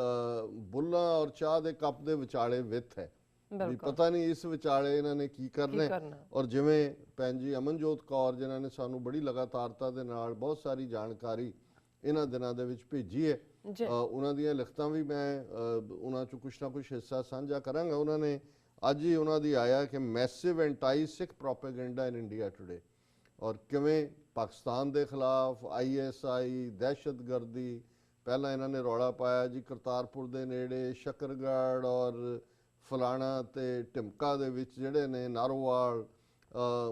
ਬੁੱਲਾਂ ਔਰ ਚਾਹ ਦੇ ਕੱਪ ਦੇ ਵਿਚਾਲੇ ਵਿੱਥ ਹੈ, ਵੀ ਪਤਾ ਨਹੀਂ ਇਸ ਵਿਚਾਲੇ ਇਹਨਾਂ ਨੇ ਕੀ ਕਰਨਾ। ਔਰ ਜਿਵੇਂ ਭੈਣ ਜੀ ਅਮਨਜੋਤ ਕੌਰ ਜਿਨ੍ਹਾਂ ਨੇ ਸਾਨੂੰ ਬੜੀ ਲਗਾਤਾਰਤਾ ਦੇ ਨਾਲ ਬਹੁਤ ਸਾਰੀ ਜਾਣਕਾਰੀ ਇਹਨਾਂ ਦਿਨਾਂ ਦੇ ਵਿੱਚ ਭੇਜੀ ਹੈ, ਉਹਨਾਂ ਦੀਆਂ ਲਿਖਤਾਂ ਵੀ ਮੈਂ ਉਹਨਾਂ 'ਚੋਂ ਕੁਛ ਨਾ ਕੁਛ ਹਿੱਸਾ ਸਾਂਝਾ ਕਰਾਂਗਾ। ਉਹਨਾਂ ਨੇ ਅੱਜ ਹੀ ਉਹਨਾਂ ਦੀ ਆਇਆ ਕਿ massive ਐਂਟੀ-ਸਿੱਖ propaganda in India today, ਔਰ ਕਿਵੇਂ ਪਾਕਿਸਤਾਨ ਦੇ ਖਿਲਾਫ ISI ਦਹਿਸ਼ਤਗਰਦੀ, ਪਹਿਲਾਂ ਇਹਨਾਂ ਨੇ ਰੌਲਾ ਪਾਇਆ ਜੀ ਕਰਤਾਰਪੁਰ ਦੇ ਨੇੜੇ ਸ਼ਕਰਗੜ੍ਹ ਔਰ ਫਲਾਣਾ ਤੇ ਢਿਮਕਾ ਦੇ ਵਿੱਚ ਜਿਹੜੇ ਨੇ ਨਾਰੋਵਾਲ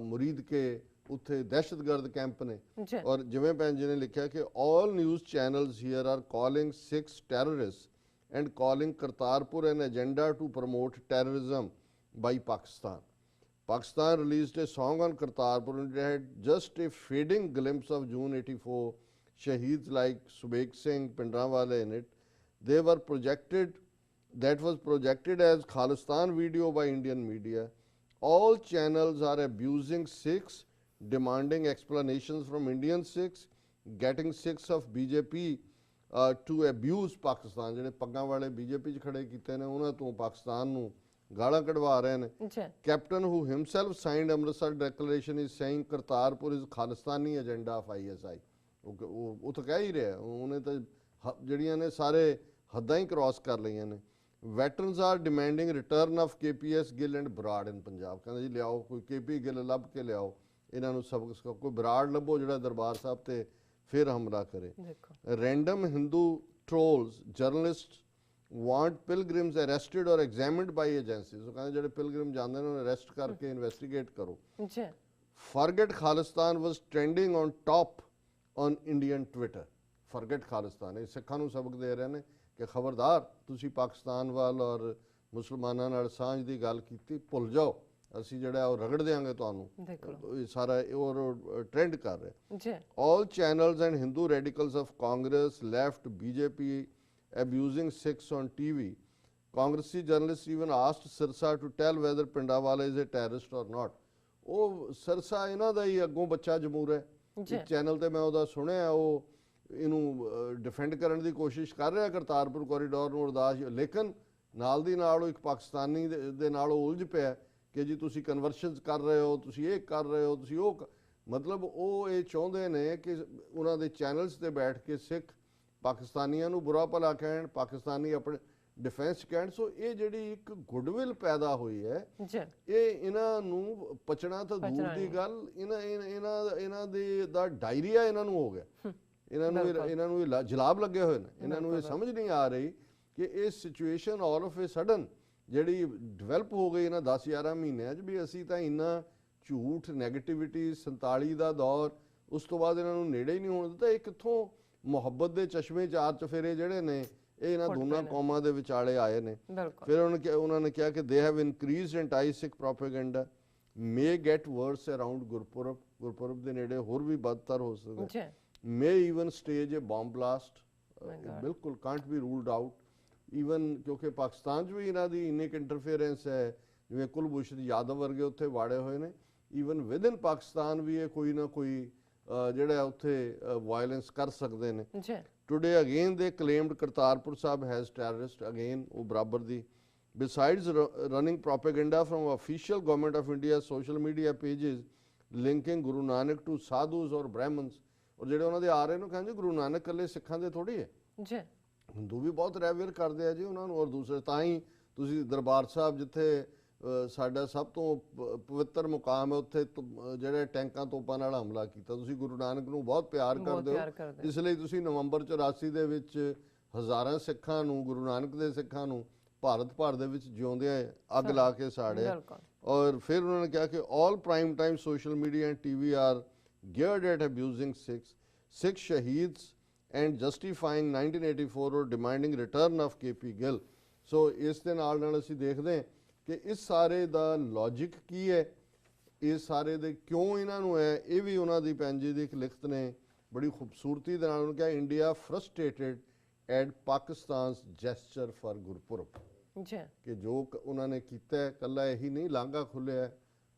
ਮੁਰੀਦ ਕੇ ਉੱਥੇ ਦਹਿਸ਼ਤਗਰਦ ਕੈਂਪ ਨੇ। ਔਰ ਜਿਵੇਂ ਭੈਣ ਜੀ ਨੇ ਲਿਖਿਆ ਕਿ all news channels here are calling Sikhs terrorists and calling Kartarpur an agenda to promote terrorism by Pakistan. Pakistan released a song on Kartarpur and it had just a fading glimpse of June 84 shaheeds like Subek Singh, Pindranwale in it. They were projected, that was projected as Khalistan video by Indian media. All channels are abusing Sikhs, demanding explanations from Indian Sikhs, getting Sikhs of BJP to abuse Pakistan. ਜਿਹੜੇ ਪੱਗਾਂ ਵਾਲੇ BJP 'ਚ ਖੜੇ ਕੀਤੇ ਨੇ ਉਹਨਾਂ ਤੋਂ ਪਾਕਿਸਤਾਨ ਨੂੰ ਗਾਲਾਂ ਕਢਵਾ ਰਹੇ ਨੇ। Captain who himself signed Amritsar declaration is saying Kartarpur is Khalistani agenda of ISI. ਉਹ ਤਾਂ ਕਹਿ ਹੀ ਰਿਹਾ, ਉਹਨੇ ਤਾਂ ਜਿਹੜੀਆਂ ਨੇ ਸਾਰੇ ਹੱਦਾਂ ਹੀ ਕ੍ਰਾਸ ਕਰ ਲਈਆਂ ਨੇ। Veterans are demanding return of KPS Gill and Brad in Punjab. ਕਹਿੰਦੇ ਜੀ ਲਿਆਓ ਕੋਈ KP ਗਿੱਲ ਲੱਭ ਕੇ ਲਿਆਓ, ਇਹਨਾਂ ਨੂੰ ਸਬਕ ਸਿਖਾਓ, ਕੋਈ ਬਰਾੜ ਲੱਭੋ ਜਿਹੜਾ ਦਰਬਾਰ ਸਾਹਿਬ ਤੇ ਫਿਰ ਹਮਲਾ ਕਰੇ। Random Hindu trolls, journalists want pilgrims arrested or examined by agencies. ਉਹ ਕਹਿੰਦੇ ਜਿਹੜੇ ਪਿਲਗ੍ਰਿਮ ਜਾਂਦੇ ਨੇ ਉਹਨਾਂ ਅਰੈਸਟ ਕਰਕੇ ਇਨਵੈਸਟੀਗੇਟ ਕਰੋ। Forget Khalistan was trending on top on Indian Twitter. Forget Khalistan, ਇਹ ਸਿੱਖਾਂ ਨੂੰ ਸਬਕ ਦੇ ਰਹੇ ਨੇ ਕਿ ਖਬਰਦਾਰ ਤੁਸੀਂ ਪਾਕਿਸਤਾਨ ਵੱਲ ਔਰ ਮੁਸਲਮਾਨਾਂ ਨਾਲ ਸਾਂਝ ਦੀ ਗੱਲ ਕੀਤੀ, ਭੁੱਲ ਜਾਓ, ਅਸੀਂ ਜਿਹੜਾ ਉਹ ਰਗੜ ਦਿਆਂਗੇ ਤੁਹਾਨੂੰ। ਇਹ ਸਾਰਾ ਉਹ ਟ੍ਰੈਂਡ ਕਰ ਰਿਹਾ। All channels and Hindu radicals of Congress, left, BJP abusing Sikhs on TV. Congressy journalists even asked Sirsa to tell whether Pindawala is a terrorist or not. ਉਹ ਸਿਰਸਾ ਇਹਨਾਂ ਦਾ ਹੀ ਅੱਗੋਂ ਬੱਚਾ ਜਮੂਰ ਹੈ। ਇੱਕ ਚੈਨਲ ਤੇ ਮੈਂ ਉਹਦਾ ਸੁਣਿਆ, ਉਹ ਇਹਨੂੰ ਡਿਫੈਂਡ ਕਰਨ ਦੀ ਕੋਸ਼ਿਸ਼ ਕਰ ਰਿਹਾ ਕਰਤਾਰਪੁਰ ਕੋਰੀਡੋਰ ਨੂੰ ਅਰਦਾਸ, ਲੇਕਿਨ ਨਾਲ ਦੀ ਨਾਲ ਉਹ ਇੱਕ ਪਾਕਿਸਤਾਨੀ ਦੇ ਨਾਲ ਉਲਝ ਪਿਆ ਕਿ ਜੀ ਤੁਸੀਂ ਕਨਵਰਸ਼ਨਸ ਕਰ ਰਹੇ ਹੋ, ਤੁਸੀਂ ਇਹ ਕਰ ਰਹੇ ਹੋ, ਤੁਸੀਂ ਉਹ ਮਤਲਬ ਉਹ ਇਹ ਚਾਹੁੰਦੇ ਨੇ ਕਿ ਉਹਨਾਂ ਦੇ ਚੈਨਲਸ ਤੇ ਬੈਠ ਕੇ ਸਿੱਖ ਪਾਕਿਸਤਾਨੀਆਂ ਨੂੰ ਬੁਰਾ ਭਲਾ ਕਹਿਣ, ਪਾਕਿਸਤਾਨੀ ਆਪਣੇ ਡਿਫੈਂਸ ਕਹਿਣ। ਸੋ ਇਹ ਜਿਹੜੀ ਇੱਕ ਗੁੱਡਵਿਲ ਪੈਦਾ ਹੋਈ ਹੈ, ਇਹ ਇਹਨਾਂ ਨੂੰ ਪਚਣਾ ਤਾਂ ਦੂਰ ਦੀ ਗੱਲ, ਇਹਨਾਂ ਦੇ ਦਾ ਡਾਇਰੀਆ ਇਹਨਾਂ ਨੂੰ ਹੋ ਗਿਆ। ਇਹਨਾਂ ਨੂੰ ਜਲਾਬ ਲੱਗੇ ਹੋਏ ਨੇ। ਇਹਨਾਂ ਨੂੰ ਇਹ ਸਮਝ ਨਹੀਂ ਆ ਰਹੀ ਕਿ ਇਹ situation all of A sudden ਜਿਹੜੀ ਡਿਵੈਲਪ ਹੋ ਗਈ ਇਹਨਾਂ 10-11 ਮਹੀਨਿਆਂ 'ਚ, ਵੀ ਅਸੀਂ ਤਾਂ ਇੰਨਾ ਝੂਠ, ਨੈਗੇਟਿਵਿਟੀ, 47 ਦਾ ਦੌਰ, ਉਸ ਤੋਂ ਬਾਅਦ ਇਹਨਾਂ ਨੂੰ ਨੇੜੇ ਹੀ ਨਹੀਂ ਹੋਣ ਦਿੱਤਾ। ਇਹ ਕਿੱਥੋਂ ਮੁਹੱਬਤ ਦੇ ਚਸ਼ਮੇ ਚਾਰ ਚਫੇਰੇ ਜਿਹੜੇ ਨੇ ਇਹ ਇਹਨਾਂ ਦੋਨਾਂ ਕੌਮਾਂ ਦੇ ਵਿਚਾਲੇ ਆਏ ਨੇ। ਫਿਰ ਉਹਨਾਂ ਨੇ ਕਿਹਾ ਕਿ they have ਇਨਕਰੀਜ਼ਡ ਐਂਟੀ-ਸਿੱਖ propaganda, may get verse around Gurpurab ਦੇ ਨੇੜੇ ਹੋਰ ਵੀ ਬਦਤਰ ਹੋ ਸਕਦਾ, ਮੇ ਈਵਨ ਸਟੇਜ ਏ ਬੰਬ ਬਲਾਸਟ, ਬਿਲਕੁਲ Kant B ruled out even, ਕਿਉਂਕਿ ਪਾਕਿਸਤਾਨ 'ਚ ਵੀ ਇਹਨਾਂ ਦੀ ਇੰਨੀ ਇੰਟਰਫੇਰੈਂਸ ਹੈ, ਜਿਵੇਂ ਕੁਲਭੂਸ਼ਣ ਯਾਦਵ ਵਰਗੇ ਉੱਥੇ ਵਾੜੇ ਹੋਏ ਨੇ। ਈਵਨ ਵਿਦ ਇਨ ਪਾਕਿਸਤਾਨ ਵੀ ਇਹ ਕੋਈ ਨਾ ਕੋਈ ਜਿਹੜਾ ਉੱਥੇ ਵਾਇਲੈਂਸ ਕਰ ਸਕਦੇ ਨੇ। Today again they claimed Kartarpur Sahib has terrorist, again ਉਹ ਬਰਾਬਰ ਦੀ। Besides running propaganda from official government of India social media pages linking Guru Nanak to sadhus or Brahmans, ਔਰ ਜਿਹੜੇ ਉਹਨਾਂ ਦੇ ਆ ਰਹੇ ਨੇ ਕਹਿੰਦੇ ਗੁਰੂ ਨਾਨਕ ਇਕੱਲੇ ਸਿੱਖਾਂ ਦੇ ਥੋੜ੍ਹੀ ਹੈ, ਹਿੰਦੂ ਵੀ ਬਹੁਤ ਰੈਵੀਅਰ ਕਰਦੇ ਆ ਜੀ ਉਹਨਾਂ ਨੂੰ। ਔਰ ਦੂਸਰੇ ਤਾਂ ਹੀ ਤੁਸੀਂ ਦਰਬਾਰ ਸਾਹਿਬ ਜਿੱਥੇ ਸਾਡਾ ਸਭ ਤੋਂ ਪਵਿੱਤਰ ਮੁਕਾਮ ਹੈ, ਉੱਥੇ ਜਿਹੜੇ ਟੈਂਕਾਂ ਤੋਪਾਂ ਨਾਲ ਹਮਲਾ ਕੀਤਾ। ਤੁਸੀਂ ਗੁਰੂ ਨਾਨਕ ਨੂੰ ਬਹੁਤ ਪਿਆਰ ਕਰਦੇ ਹੋ, ਇਸ ਲਈ ਤੁਸੀਂ ਨਵੰਬਰ 84 ਦੇ ਵਿੱਚ ਹਜ਼ਾਰਾਂ ਸਿੱਖਾਂ ਨੂੰ, ਗੁਰੂ ਨਾਨਕ ਦੇ ਸਿੱਖਾਂ ਨੂੰ ਭਾਰਤ ਭਰ ਦੇ ਵਿੱਚ ਜਿਉਂਦਿਆਂ ਅੱਗ ਲਾ ਕੇ ਸਾੜਿਆ। ਔਰ ਫਿਰ ਉਹਨਾਂ ਨੇ ਕਿਹਾ ਕਿ all prime time social media and TV are geared at abusing Sikhs, Sikh shaheeds and justifying 1984 or demanding return of KP Gill। ਸੋ ਇਸ ਦੇ ਨਾਲ ਅਸੀਂ ਦੇਖਦੇ ਹਾਂ ਕਿ ਇਸ ਸਾਰੇ ਦਾ ਲੌਜਿਕ ਕੀ ਹੈ, ਇਸ ਸਾਰੇ ਦੇ ਕਿਉਂ ਇਹਨਾਂ ਨੂੰ ਹੈ। ਇਹ ਵੀ ਉਹਨਾਂ ਦੀ ਭੈਣ ਜੀ ਦੀ ਇੱਕ ਲਿਖਤ ਨੇ ਬੜੀ ਖੂਬਸੂਰਤੀ ਦੇ ਨਾਲ ਉਹਨੂੰ ਕਿਹਾ, India frustrated at Pakistan's gesture for Gurpurab, ਕਿ ਜੋ ਉਹਨਾਂ ਨੇ ਕੀਤਾ ਕੱਲਾ ਇਹੀ ਨਹੀਂ, ਲਾਂਘਾ ਖੁੱਲਿਆ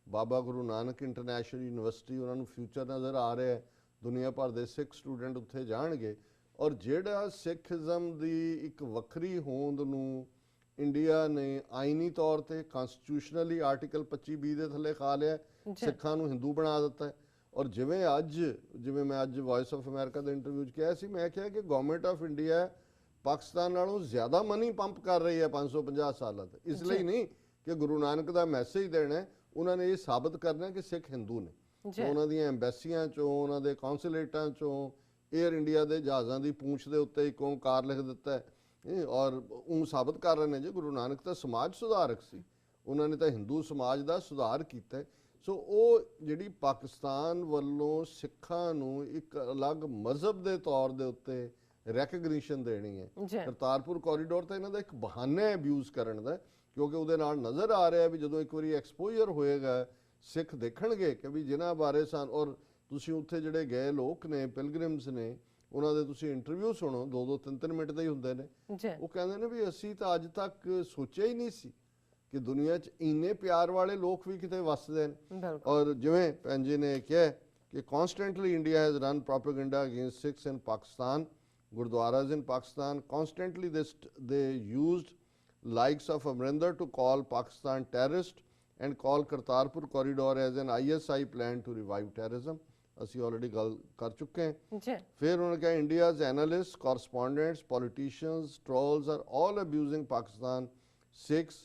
ਬਾਬਾ ਗੁਰੂ ਨਾਨਕ ਇੰਟਰਨੈਸ਼ਨਲ ਯੂਨੀਵਰਸਿਟੀ, ਉਹਨਾਂ ਨੂੰ ਫਿਊਚਰ ਨਜ਼ਰ ਆ ਰਿਹਾ ਹੈ, ਦੁਨੀਆ ਭਰ ਦੇ ਸਿੱਖ ਸਟੂਡੈਂਟ ਉੱਥੇ ਜਾਣਗੇ। ਔਰ ਜਿਹੜਾ ਸਿੱਖਜ਼ਮ ਦੀ ਇੱਕ ਵੱਖਰੀ ਹੋਂਦ ਨੂੰ ਇੰਡੀਆ ਨੇ ਆਈਨੀ ਤੌਰ ਤੇ ਕਨਸਟੀਟਿਊਸ਼ਨਲੀ ਆਰਟੀਕਲ 25(b) ਦੇ ਥੱਲੇ ਖਾ ਲਿਆ, ਸਿੱਖਾਂ ਨੂੰ ਹਿੰਦੂ ਬਣਾ ਦਿੱਤਾ। ਔਰ ਜਿਵੇਂ ਮੈਂ ਅੱਜ ਵੌਇਸ ਆਫ ਅਮਰੀਕਾ ਦੇ ਇੰਟਰਵਿਊ 'ਚ ਕਿਹਾ ਸੀ, ਮੈਂ ਕਿਹਾ ਕਿ ਗਵਰਨਮੈਂਟ ਆਫ ਇੰਡੀਆ ਪਾਕਿਸਤਾਨ ਨਾਲੋਂ ਜ਼ਿਆਦਾ ਮਨੀ ਪੰਪ ਕਰ ਰਹੀ ਹੈ 550 ਸਾਲਾਂ ਤੋਂ। ਇਸ ਲਈ ਨਹੀਂ ਕਿ ਗੁਰੂ ਨਾਨਕ ਦਾ ਮੈਸੇਜ ਦੇਣਾ, ਉਹਨਾਂ ਨੇ ਇਹ ਸਾਬਤ ਕਰਨਾ ਕਿ ਸਿੱਖ ਹਿੰਦੂ ਨੇ। ਉਹਨਾਂ ਦੀਆਂ ਐਮਬੈਸੀਆਂ 'ਚੋਂ, ਉਹਨਾਂ ਦੇ ਕੌਂਸੂਲੇਟਾਂ 'ਚੋਂ, ਏਅਰ ਇੰਡੀਆ ਦੇ ਜਹਾਜ਼ਾਂ ਦੀ ਪੂੰਛ ਦੇ ਉੱਤੇ ਇੱਕ ਓਂਕਾਰ ਲਿਖ ਦਿੱਤਾ ਔਰ ਉਹ ਸਾਬਤ ਕਰ ਰਹੇ ਨੇ ਜੀ ਗੁਰੂ ਨਾਨਕ ਤਾਂ ਸਮਾਜ ਸੁਧਾਰਕ ਸੀ, ਉਹਨਾਂ ਨੇ ਤਾਂ ਹਿੰਦੂ ਸਮਾਜ ਦਾ ਸੁਧਾਰ ਕੀਤਾ। ਸੋ ਉਹ ਜਿਹੜੀ ਪਾਕਿਸਤਾਨ ਵੱਲੋਂ ਸਿੱਖਾਂ ਨੂੰ ਇੱਕ ਅਲੱਗ ਮਜ਼ਹਬ ਦੇ ਤੌਰ ਦੇ ਉੱਤੇ ਰੈਕਗਨੀਸ਼ਨ ਦੇਣੀ ਹੈ। ਕਰਤਾਰਪੁਰ ਕੋਰੀਡੋਰ ਤਾਂ ਇਹਨਾਂ ਦਾ ਇੱਕ ਬਹਾਨਾ ਹੈ ਅਬਿਊਜ਼ ਕਰਨ ਦਾ, ਕਿਉਂਕਿ ਉਹਦੇ ਨਾਲ ਨਜ਼ਰ ਆ ਰਿਹਾ ਵੀ ਜਦੋਂ ਇੱਕ ਵਾਰੀ ਐਕਸਪੋਜ਼ਰ ਹੋਏਗਾ, ਸਿੱਖ ਦੇਖਣਗੇ ਕਿ ਵੀ ਜਿਨ੍ਹਾਂ ਬਾਰੇ ਔਰ ਤੁਸੀਂ ਉੱਥੇ ਜਿਹੜੇ ਗਏ ਲੋਕ ਨੇ, ਪਿਲਗ੍ਰਿਮਸ ਨੇ, ਉਹਨਾਂ ਦੇ ਤੁਸੀਂ ਇੰਟਰਵਿਊ ਸੁਣੋ, 2-2, 3-3 ਮਿੰਟ ਦੇ ਹੀ ਹੁੰਦੇ ਨੇ। ਉਹ ਕਹਿੰਦੇ ਨੇ ਵੀ ਅਸੀਂ ਤਾਂ ਅੱਜ ਤੱਕ ਸੋਚਿਆ ਹੀ ਨਹੀਂ ਸੀ ਕਿ ਦੁਨੀਆ 'ਚ ਇੰਨੇ ਪਿਆਰ ਵਾਲੇ ਲੋਕ ਵੀ ਕਿਤੇ ਵੱਸਦੇ ਨੇ। ਔਰ ਜਿਵੇਂ ਭੈਣ ਜੀ ਨੇ ਕਿਹਾ ਕਿ constantly India has run propaganda against Sikhs in Pakistan, gurdwaras in Pakistan, constantly they used likes of Amrinder to call Pakistan terrorist and call Kartarpur corridor as an ISI plan to revive terrorism। ਅਸੀਂ ਆਲਰੇਡੀ ਗੱਲ ਕਰ ਚੁੱਕੇ ਹਾਂ। ਫਿਰ ਉਹਨਾਂ ਨੇ ਕਿਹਾ India's analyst, correspondents, politicians, trolls are all abusing Pakistan, Sikhs,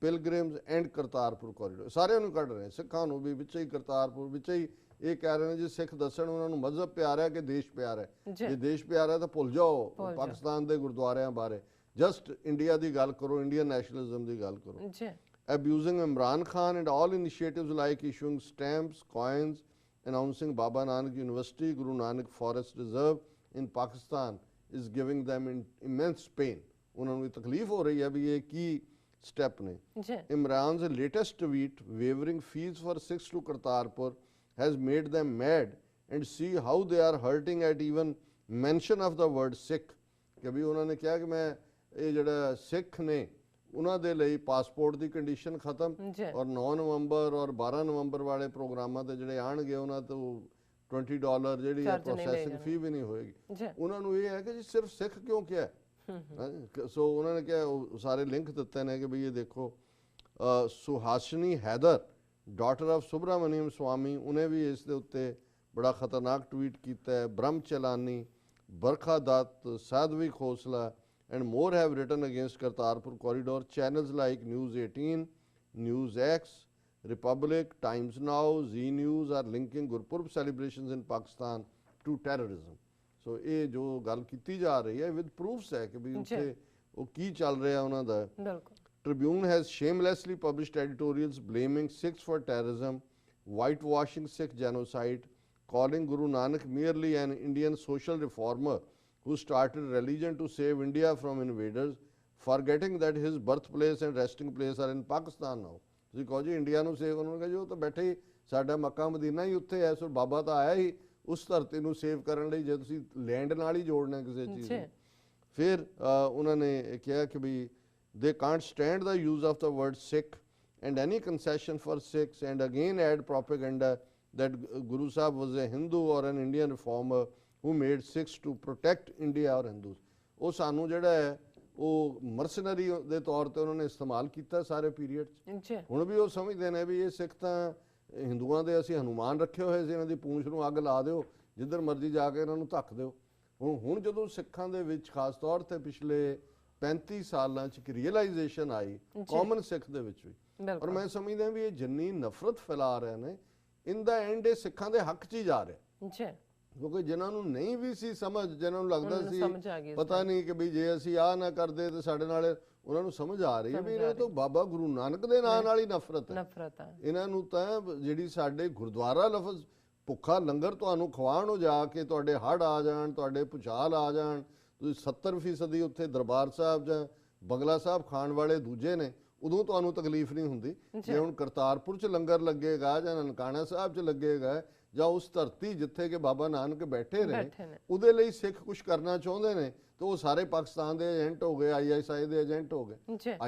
pilgrims and Kartarpur corridor. ਸਾਰਿਆਂ ਨੂੰ ਕੱਢ ਰਹੇ, ਸਿੱਖਾਂ ਨੂੰ ਵੀ ਵਿੱਚ ਹੀ, ਕਰਤਾਰਪੁਰ ਵਿੱਚ ਹੀ। ਇਹ ਕਹਿ ਰਹੇ ਨੇ ਜੀ ਸਿੱਖ ਦੱਸਣ ਉਹਨਾਂ ਨੂੰ ਮਜ਼ਹਬ ਪਿਆਰ ਹੈ ਕਿ ਦੇਸ਼ ਪਿਆਰ ਹੈ। ਜੇ ਦੇਸ਼ ਪਿਆਰ ਹੈ ਤਾਂ ਭੁੱਲ ਜਾਓ ਪਾਕਿਸਤਾਨ ਦੇ ਗੁਰਦੁਆਰਿਆਂ ਬਾਰੇ, ਜਸਟ ਇੰਡੀਆ ਦੀ ਗੱਲ ਕਰੋ, ਇੰਡੀਅਨ ਨੈਸ਼ਨਲਿਜ਼ਮ ਦੀ ਗੱਲ ਕਰੋ। Abusing Imran Khan and all initiatives like issuing stamps, coins, announcing Baba Nanak University, Guru Nanak Forest Reserve in Pakistan is giving them immense pain। ਉਹਨਾਂ ਨੂੰ ਤਕਲੀਫ ਹੋ ਰਹੀ ਹੈ ਵੀ ਇਹ ਕੀ ਸਟੈਪ ਨੇ। Imran's latest tweet wavering fees for Sikhs to Kartarpur has made them mad and see how they are hurting at even mention of the word Sikh। ਕਿ ਵੀ ਉਹਨਾਂ ਨੇ ਕਿਹਾ ਕਿ ਮੈਂ ਇਹ ਜਿਹੜਾ ਸਿੱਖ ਨੇ ਉਹਨਾਂ ਦੇ ਲਈ ਪਾਸਪੋਰਟ ਦੀ ਕੰਡੀਸ਼ਨ ਖਤਮ, ਔਰ 9 ਨਵੰਬਰ ਔਰ 12 ਨਵੰਬਰ ਵਾਲੇ ਪ੍ਰੋਗਰਾਮਾਂ ਤੇ ਜਿਹੜੇ ਆਣਗੇ ਉਹਨਾਂ ਤੋਂ $20 ਜਿਹੜੀ ਹੈ ਪ੍ਰੋਸੈਸਿੰਗ ਫੀ ਵੀ ਨਹੀਂ ਹੋਏਗੀ। ਉਹਨਾਂ ਨੂੰ ਇਹ ਹੈ ਕਿ ਜੀ ਸਿਰਫ ਸਿੱਖ ਕਿਉਂ ਕਿਹਾ। ਸੋ ਉਹਨਾਂ ਨੇ ਕਿਹਾ, ਸਾਰੇ ਲਿੰਕ ਦਿੱਤੇ ਨੇ ਕਿ ਬਈ ਇਹ ਦੇਖੋ, ਸੁਹਾਸ਼ਨੀ ਹੈਦਰ ਡਾਟਰ ਆਫ ਸੁਬਰਾਮਨੀਅਮ ਸਵਾਮੀ, ਉਹਨੇ ਵੀ ਇਸ ਦੇ ਉੱਤੇ ਬੜਾ ਖਤਰਨਾਕ ਟਵੀਟ ਕੀਤਾ ਹੈ। ਬ੍ਰਹਮ ਚਲਾਨੀ, ਬਰਖਾ ਦੱਤ, ਸਾਧਵੀ Khosla and more have written against Kartarpur corridor। Channels like News 18, News X, Republic, Times Now, Z News are linking Gurpurb celebrations in Pakistan to terrorism। So ਇਹ ਜੋ ਗੱਲ ਕੀਤੀ ਜਾ ਰਹੀ ਹੈ with proofs ਹੈ ਕਿ ਵੀ ਉੱਥੇ ਉਹ ਕੀ ਚੱਲ ਰਿਹਾ ਉਹਨਾਂ ਦਾ। Tribune has shamelessly published editorials blaming Sikhs for terrorism, whitewashing Sikh genocide, calling Guru Nanak merely an Indian social reformer who started religion to save India from invaders, forgetting that his birthplace and resting place are in Pakistan now। ਤੁਸੀਂ ਕਹੋ ਜੀ India ਨੂੰ save, ਉਹਨਾਂ ਨੂੰ ਕਹੋ ਜੀ ਉਹ ਤਾਂ ਬੈਠੇ ਹੀ, ਸਾਡਾ ਮੱਕਾ ਮਦੀਨਾ ਹੀ ਉੱਥੇ ਹੈ, ਸੋ ਬਾਬਾ ਤਾਂ ਆਇਆ ਹੀ ਉਸ ਧਰਤੀ ਨੂੰ ਸੇਵ ਕਰਨ ਲਈ, ਜੇ ਤੁਸੀਂ ਲੈਂਡ ਨਾਲ ਹੀ ਜੋੜਨਾ ਕਿਸੇ ਚੀਜ਼ ਨੂੰ। ਫਿਰ ਉਹਨਾਂ ਨੇ ਕਿਹਾ ਕਿ ਵੀ they can't stand the use of the word Sikh and any concession for Sikhs, and again add propaganda that Guru Sahib was a Hindu or an Indian reformer who made Sikhs to protect India or Hindus। ਉਹ ਸਾਨੂੰ ਜਿਹੜਾ ਹੈ ਉਹ ਮਰਸਨਰੀ ਦੇ ਤੌਰ ਤੇ ਉਹਨਾਂ ਨੇ ਇਸਤੇਮਾਲ ਕੀਤਾ ਸਾਰੇ ਪੀਰੀਅਡ 'ਚ। ਹੁਣ ਵੀ ਉਹ ਸਮਝਦੇ ਨੇ ਵੀ ਇਹ ਸਿੱਖ ਤਾਂ ਹਿੰਦੂਆਂ ਦੇ ਅਸੀਂ ਹਨੂਮਾਨ ਰੱਖੇ ਹੋਏ ਸੀ, ਇਹਨਾਂ ਦੀ ਪੂੰਛ ਨੂੰ ਅੱਗ ਲਾ ਦਿਓ, ਜਿੱਧਰ ਮਰਜ਼ੀ ਜਾ ਕੇ ਇਹਨਾਂ ਨੂੰ ਧੱਕ ਦਿਓ। ਹੁਣ ਜਦੋਂ ਸਿੱਖਾਂ ਦੇ ਵਿੱਚ ਖਾਸ ਤੌਰ ਤੇ ਪਿਛਲੇ 35 ਸਾਲਾਂ 'ਚ ਇੱਕ ਰੀਅਲਾਈਜੇਸ਼ਨ ਆਈ ਕਾਮਨ ਸਿੱਖ ਦੇ ਵਿੱਚ ਵੀ, ਔਰ ਮੈਂ ਸਮਝਦਾ ਵੀ ਇਹ ਜਿੰਨੀ ਨਫ਼ਰਤ ਫੈਲਾ ਰਹੇ ਨੇ, ਇਨ ਦਾ ਐਂਡ ਇਹ ਸਿੱਖਾਂ ਦੇ ਹੱਕ 'ਚ ਹੀ ਜਾ ਰਿਹਾ। ਕਿਉਂਕਿ ਜਿਨ੍ਹਾਂ ਨੂੰ ਨਹੀਂ ਵੀ ਸੀ ਸਮਝ, ਜਿਨ੍ਹਾਂ ਨੂੰ ਲੱਗਦਾ ਸੀ ਪਤਾ ਨਹੀਂ ਕਿ ਵੀ ਜੇ ਅਸੀਂ ਆਹ ਨਾ ਕਰਦੇ ਤੇ ਸਾਡੇ ਨਾਲ, ਉਹਨਾਂ ਨੂੰ ਸਮਝ ਆ ਰਹੀ ਹੈ ਵੀ ਇਹਨਾਂ ਤੋਂ ਬਾਬਾ ਗੁਰੂ ਨਾਨਕ ਦੇ ਨਾਂ ਨਾਲ ਹੀ ਨਫ਼ਰਤ ਹੈ। ਇਹਨਾਂ ਨੂੰ ਤਾਂ ਜਿਹੜੀ ਸਾਡੇ ਗੁਰਦੁਆਰਾ ਲਫ਼ਜ਼ ਭੁੱਖਾ ਲੰਗਰ ਤੁਹਾਨੂੰ ਖਵਾਉਣ ਨੂੰ ਜਾ ਕੇ ਤੁਹਾਡੇ ਹੜ੍ਹ ਆ ਜਾਣ, ਤੁਹਾਡੇ ਭੁਚਾਲ ਆ ਜਾਣ, ਤੁਸੀਂ 70% ਹੀ ਉੱਥੇ ਦਰਬਾਰ ਸਾਹਿਬ ਜਾਂ ਬੰਗਲਾ ਸਾਹਿਬ ਖਾਣ ਵਾਲੇ ਦੂਜੇ ਨੇ, ਉਦੋਂ ਤੁਹਾਨੂੰ ਤਕਲੀਫ ਨਹੀਂ ਹੁੰਦੀ। ਜੇ ਹੁਣ ਕਰਤਾਰਪੁਰ 'ਚ ਲੰਗਰ ਲੱਗੇਗਾ ਜਾਂ ਨਨਕਾਣਾ ਸਾਹਿਬ 'ਚ ਲੱਗੇਗਾ ਜਾਂ ਉਸ ਧਰਤੀ ਜਿੱਥੇ ਕਿ ਬਾਬਾ ਨਾਨਕ ਬੈਠੇ ਨੇ ਉਹਦੇ ਲਈ ਸਿੱਖ ਕੁਝ ਕਰਨਾ ਚਾਹੁੰਦੇ ਨੇ ਤਾਂ ਉਹ ਸਾਰੇ ਪਾਕਿਸਤਾਨ ਦੇ ਏਜੰਟ ਹੋ ਗਏ, ISI ਦੇ ਏਜੰਟ ਹੋ ਗਏ।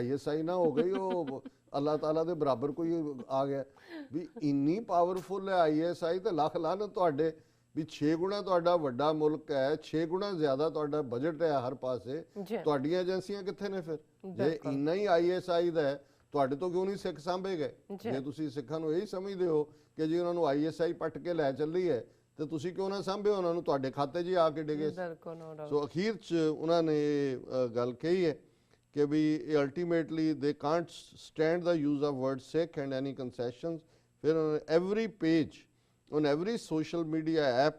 ISI ਨਾ ਹੋ ਗਈ, ਉਹ ਅੱਲਾਹ ਤਾਲਾ ਦੇ ਬਰਾਬਰ ਕੋਈ ਆ ਗਿਆ ਵੀ। ਇੰਨੀ ਪਾਵਰਫੁਲ ਹੈ ISI, ਤੇ ਲੱਖ ਲਾਹਨਤ ਤੁਹਾਡੇ ਵੀ 6 ਗੁਣਾ ਤੁਹਾਡਾ ਵੱਡਾ ਮੁਲਕ ਹੈ, 6 ਗੁਣਾ ਜ਼ਿਆਦਾ ਤੁਹਾਡਾ ਬਜਟ ਹੈ ਹਰ ਪਾਸੇ, ਤੁਹਾਡੀਆਂ ਏਜੰਸੀਆਂ ਕਿੱਥੇ ਨੇ ਫਿਰ? ਜੇ ਇੰਨਾ ਹੀ ISI ਦਾ ਹੈ, ਤੁਹਾਡੇ ਤੋਂ ਕਿਉਂ ਨਹੀਂ ਸਿੱਖ ਸਾਂਭੇ ਗਏ? ਜੇ ਤੁਸੀਂ ਸਿੱਖਾਂ ਨੂੰ ਇਹੀ ਸਮਝਦੇ ਹੋ ਕਿ ਜੀ ਉਹਨਾਂ ਨੂੰ ISI ਪੱਟ ਕੇ ਲੈ ਚੱਲੀ ਹੈ ਤੇ ਤੁਸੀਂ ਕਿਉਂ ਨਾ ਸਾਂਭੇ ਉਹਨਾਂ ਨੂੰ, ਤੁਹਾਡੇ ਖਾਤੇ 'ਚ ਆ ਕੇ ਡਿਗੇ। ਸੋ ਅਖੀਰ 'ਚ ਉਹਨਾਂ ਨੇ ਗੱਲ ਕਹੀ ਹੈ ਕਿ ਵੀ ultimately they can't stand the use of word Sikh and any concessions. ਫਿਰ every page on every social media app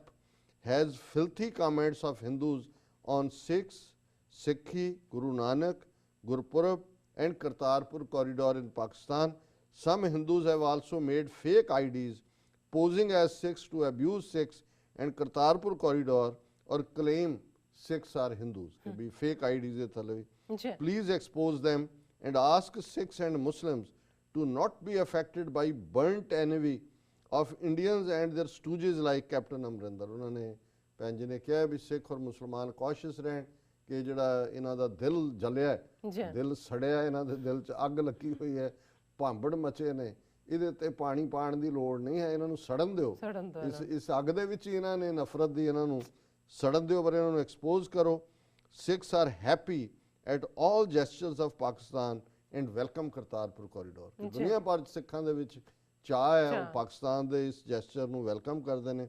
has filthy comments of Hindus on Sikhs, Sikhi, Guru Nanak, Gurpurab and Kartarpur corridor in Pakistan. Some Hindus have also made fake IDs posing as Sikhs to abuse Sikhs and Kartarpur corridor or claim Sikhs are Hindus. Be fake IDs hai thale. Please expose them and ask Sikhs and Muslims to not be affected by burnt envy of Indians and their stooges like Captain Amrinder। उन्होंने भैन जी ने कहा भी सिख और मुसलमान cautious रहन कि जिहड़ा इन्हां दा दिल जलिया है, दिल सड़िया, इन्हां दे दिल च अग लगी हुई है, भांबड़ मचे ने, इहदे ते पानी पाण दी लोड़ नहीं है, इन्हां नूं सड़न दिओ। इस अग दे विच इन्हां ने नफरत दी इन्हां नूं सड़न दिओ, पर इन्हां नूं एक्सपोज करो। Sikhs are happy at all gestures of Pakistan and welcome Kartarpur corridor। दुनिया भर सिखां दे विच ਚਾਹ ਹੈ, ਉਹ ਪਾਕਿਸਤਾਨ ਦੇ ਇਸ ਜੈਸਚਰ ਨੂੰ ਵੈਲਕਮ ਕਰਦੇ ਨੇ।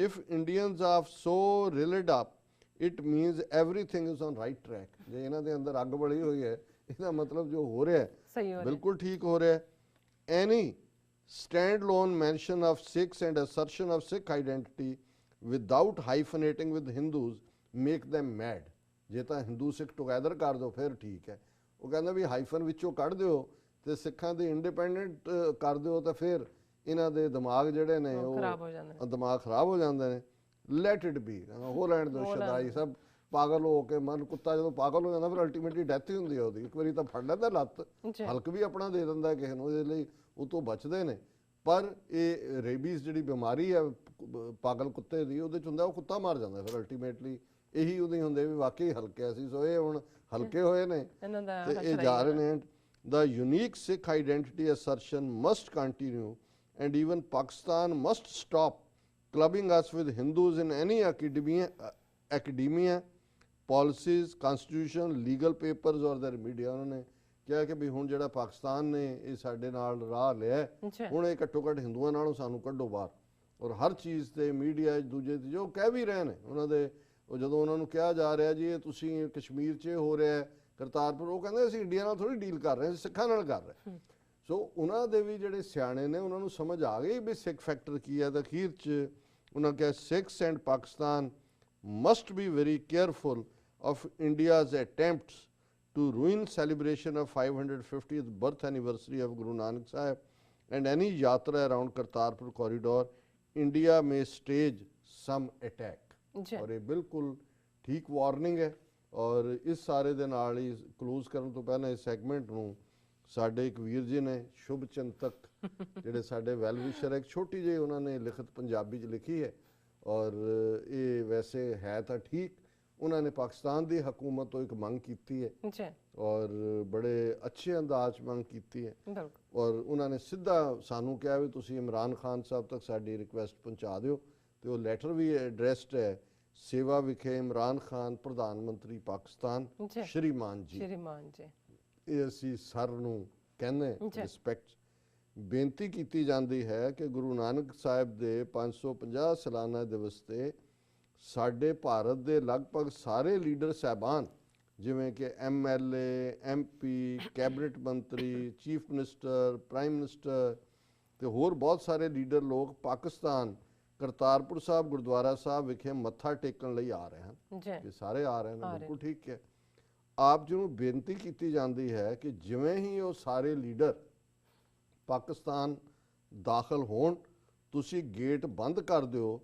If Indians are so riled up it means everything is on right track. ਜੇ ਇਹਨਾਂ ਦੇ ਅੰਦਰ ਅੱਗ ਬਲੀ ਹੋਈ ਹੈ, ਇਹਦਾ ਮਤਲਬ ਜੋ ਹੋ ਰਿਹਾ ਹੈ ਬਿਲਕੁਲ ਠੀਕ ਹੋ ਰਿਹਾ ਹੈ। Any standalone mention of Sikhs and assertion of Sikh identity without hyphenating with Hindus make them mad. ਜੇ ਤਾਂ ਹਿੰਦੂ ਸਿੱਖ ਟੁਗੈਦਰ ਕਰ ਦਿਓ ਫਿਰ ਠੀਕ ਹੈ। ਉਹ ਕਹਿੰਦਾ ਵੀ ਹਾਈਫਨ ਵਿੱਚੋਂ ਕੱਢ ਦਿਓ ਤੇ ਸਿੱਖਾਂ ਦੇ ਇੰਡੀਪੈਂਡੈਂਟ ਕਰ ਦਿਓ ਤਾਂ ਫਿਰ ਇਹਨਾਂ ਦੇ ਦਿਮਾਗ ਜਿਹੜੇ ਨੇ ਉਹ ਦਿਮਾਗ ਖਰਾਬ ਹੋ ਜਾਂਦੇ ਨੇ। ਲੈਟ ਇਟ ਬੀ, ਹੋ ਲੈਣ ਦਿਓ, ਸ਼ਦਾਈ ਸਭ ਪਾਗਲ ਹੋ ਕੇ। ਮਨ ਕੁੱਤਾ ਜਦੋਂ ਪਾਗਲ ਹੋ ਜਾਂਦਾ ਫਿਰ ਅਲਟੀਮੇਟਲੀ ਡੈਥ ਹੀ ਹੁੰਦੀ ਹੈ ਉਹਦੀ। ਇੱਕ ਵਾਰੀ ਤਾਂ ਫੜ ਲੈਂਦਾ ਲੱਤ, ਹਲਕ ਵੀ ਆਪਣਾ ਦੇ ਦਿੰਦਾ ਕਿਸੇ ਨੂੰ, ਇਹਦੇ ਲਈ ਉਹ ਤੋਂ ਬਚਦੇ ਨੇ। ਪਰ ਇਹ ਰੇਬੀਜ਼ ਜਿਹੜੀ ਬਿਮਾਰੀ ਹੈ ਪਾਗਲ ਕੁੱਤੇ ਦੀ, ਉਹਦੇ 'ਚ ਹੁੰਦਾ ਉਹ ਕੁੱਤਾ ਮਾਰ ਜਾਂਦਾ ਫਿਰ ਅਲਟੀਮੇਟਲੀ। ਇਹੀ ਉਹਦੇ ਹੁੰਦੇ ਵੀ ਵਾਕਈ ਹਲਕੇ ਸੀ। ਸੋ ਇਹ ਹੁਣ ਹਲਕੇ ਹੋਏ ਨੇ ਤੇ ਇਹ ਜਾ ਰਹੇ ਨੇ। The unique Sikh identity assertion must continue and even Pakistan must stop clubbing us with Hindus in any academia, policies, constitution, legal papers or their media। उन्होंने ਕਿਹਾ ਕਿ ਵੀ ਹੁਣ ਜਿਹੜਾ ਪਾਕਿਸਤਾਨ ਨੇ ਇਹ ਸਾਡੇ ਨਾਲ ਰਾਹ ਲਿਆ, ਹੁਣ ਇਹ ਘੱਟੋ ਘੱਟ ਹਿੰਦੂਆਂ ਨਾਲੋਂ ਸਾਨੂੰ ਕੱਢੋ ਬਾਹਰ। ਔਰ ਹਰ ਚੀਜ਼ ਤੇ ਮੀਡੀਆ ਦੂਜੇ ਤੇ ਜੋ ਕਹਿ ਵੀ ਰਹੇ ਨੇ ਉਹਨਾਂ ਦੇ, ਉਹ ਜਦੋਂ ਉਹਨਾਂ ਨੂੰ ਕਿਹਾ ਜਾ ਰਿਹਾ ਜੀ ਇਹ ਤੁਸੀਂ ਕਸ਼ਮੀਰ 'ਚ ਹੋ ਰਿਹਾ ਕਰਤਾਰਪੁਰ, ਉਹ ਕਹਿੰਦੇ ਅਸੀਂ ਇੰਡੀਆ ਨਾਲ ਥੋੜ੍ਹੀ ਡੀਲ ਕਰ ਰਹੇ, ਅਸੀਂ ਸਿੱਖਾਂ ਨਾਲ ਕਰ ਰਹੇ। ਸੋ ਉਹਨਾਂ ਦੇ ਵੀ ਜਿਹੜੇ ਸਿਆਣੇ ਨੇ ਉਹਨਾਂ ਨੂੰ ਸਮਝ ਆ ਗਈ ਵੀ ਸਿੱਖ ਫੈਕਟਰ ਕੀ ਹੈ। ਤਾਂ ਅਖੀਰ 'ਚ ਉਹਨਾਂ ਕਿਹਾ Sikhs and Pakistan must be very careful of India's attempts to ruin celebration of 550th birth anniversary of Guru Nanak Sahib and any yatra around Kartarpur corridor, India may stage some attack। और ये बिल्कुल ठीक वार्निंग है। और इस सारे दे नाल ही close करन तो पहले इस सैगमेंट नूं साडे एक वीर जी ने शुभ चिंतक जिहड़े साडे वैल विशर एक छोटी जी उन्होंने लिखत पंजाबी च लिखी है और ये वैसे है तो ठीक। उन्होंने पाकिस्तान की हुकूमत तो एक मंग की है और बड़े अच्छे अंदाज मंग की है और उन्होंने सीधा सानू कहा भी तुसी इमरान खान साहब तक साड़ी रिक्वेस्ट पहुँचा दो। तो वो लैटर भी एड्रैसड है सेवा विखे इमरान खान प्रधानमंत्री पाकिस्तान श्रीमान जी। ये असी सर नूं कहने रिस्पैक्ट बेनती की जाती है कि गुरु नानक साहब के 550 सालाना दिवस से ਸਾਡੇ ਭਾਰਤ ਦੇ ਲਗਭਗ ਸਾਰੇ ਲੀਡਰ ਸਾਹਿਬਾਨ ਜਿਵੇਂ ਕਿ MLA MP ਕੈਬਨਿਟ ਮੰਤਰੀ ਚੀਫ ਮਿਨਿਸਟਰ ਪ੍ਰਾਈਮ ਮਿਨਿਸਟਰ ਤੇ ਹੋਰ ਬਹੁਤ ਸਾਰੇ ਲੀਡਰ ਲੋਕ ਪਾਕਿਸਤਾਨ ਕਰਤਾਰਪੁਰ ਸਾਹਿਬ ਗੁਰਦੁਆਰਾ ਸਾਹਿਬ ਵਿਖੇ ਮੱਥਾ ਟੇਕਣ ਲਈ ਆ ਰਹੇ ਹਨ। ਇਹ ਸਾਰੇ ਆ ਰਹੇ ਨੇ, ਬਿਲਕੁਲ ਠੀਕ ਹੈ। ਆਪ ਜੀ ਨੂੰ ਬੇਨਤੀ ਕੀਤੀ ਜਾਂਦੀ ਹੈ ਕਿ ਜਿਵੇਂ ਹੀ ਉਹ ਸਾਰੇ ਲੀਡਰ ਪਾਕਿਸਤਾਨ ਦਾਖਲ ਹੋਣ ਤੁਸੀਂ ਗੇਟ ਬੰਦ ਕਰ ਦਿਓ,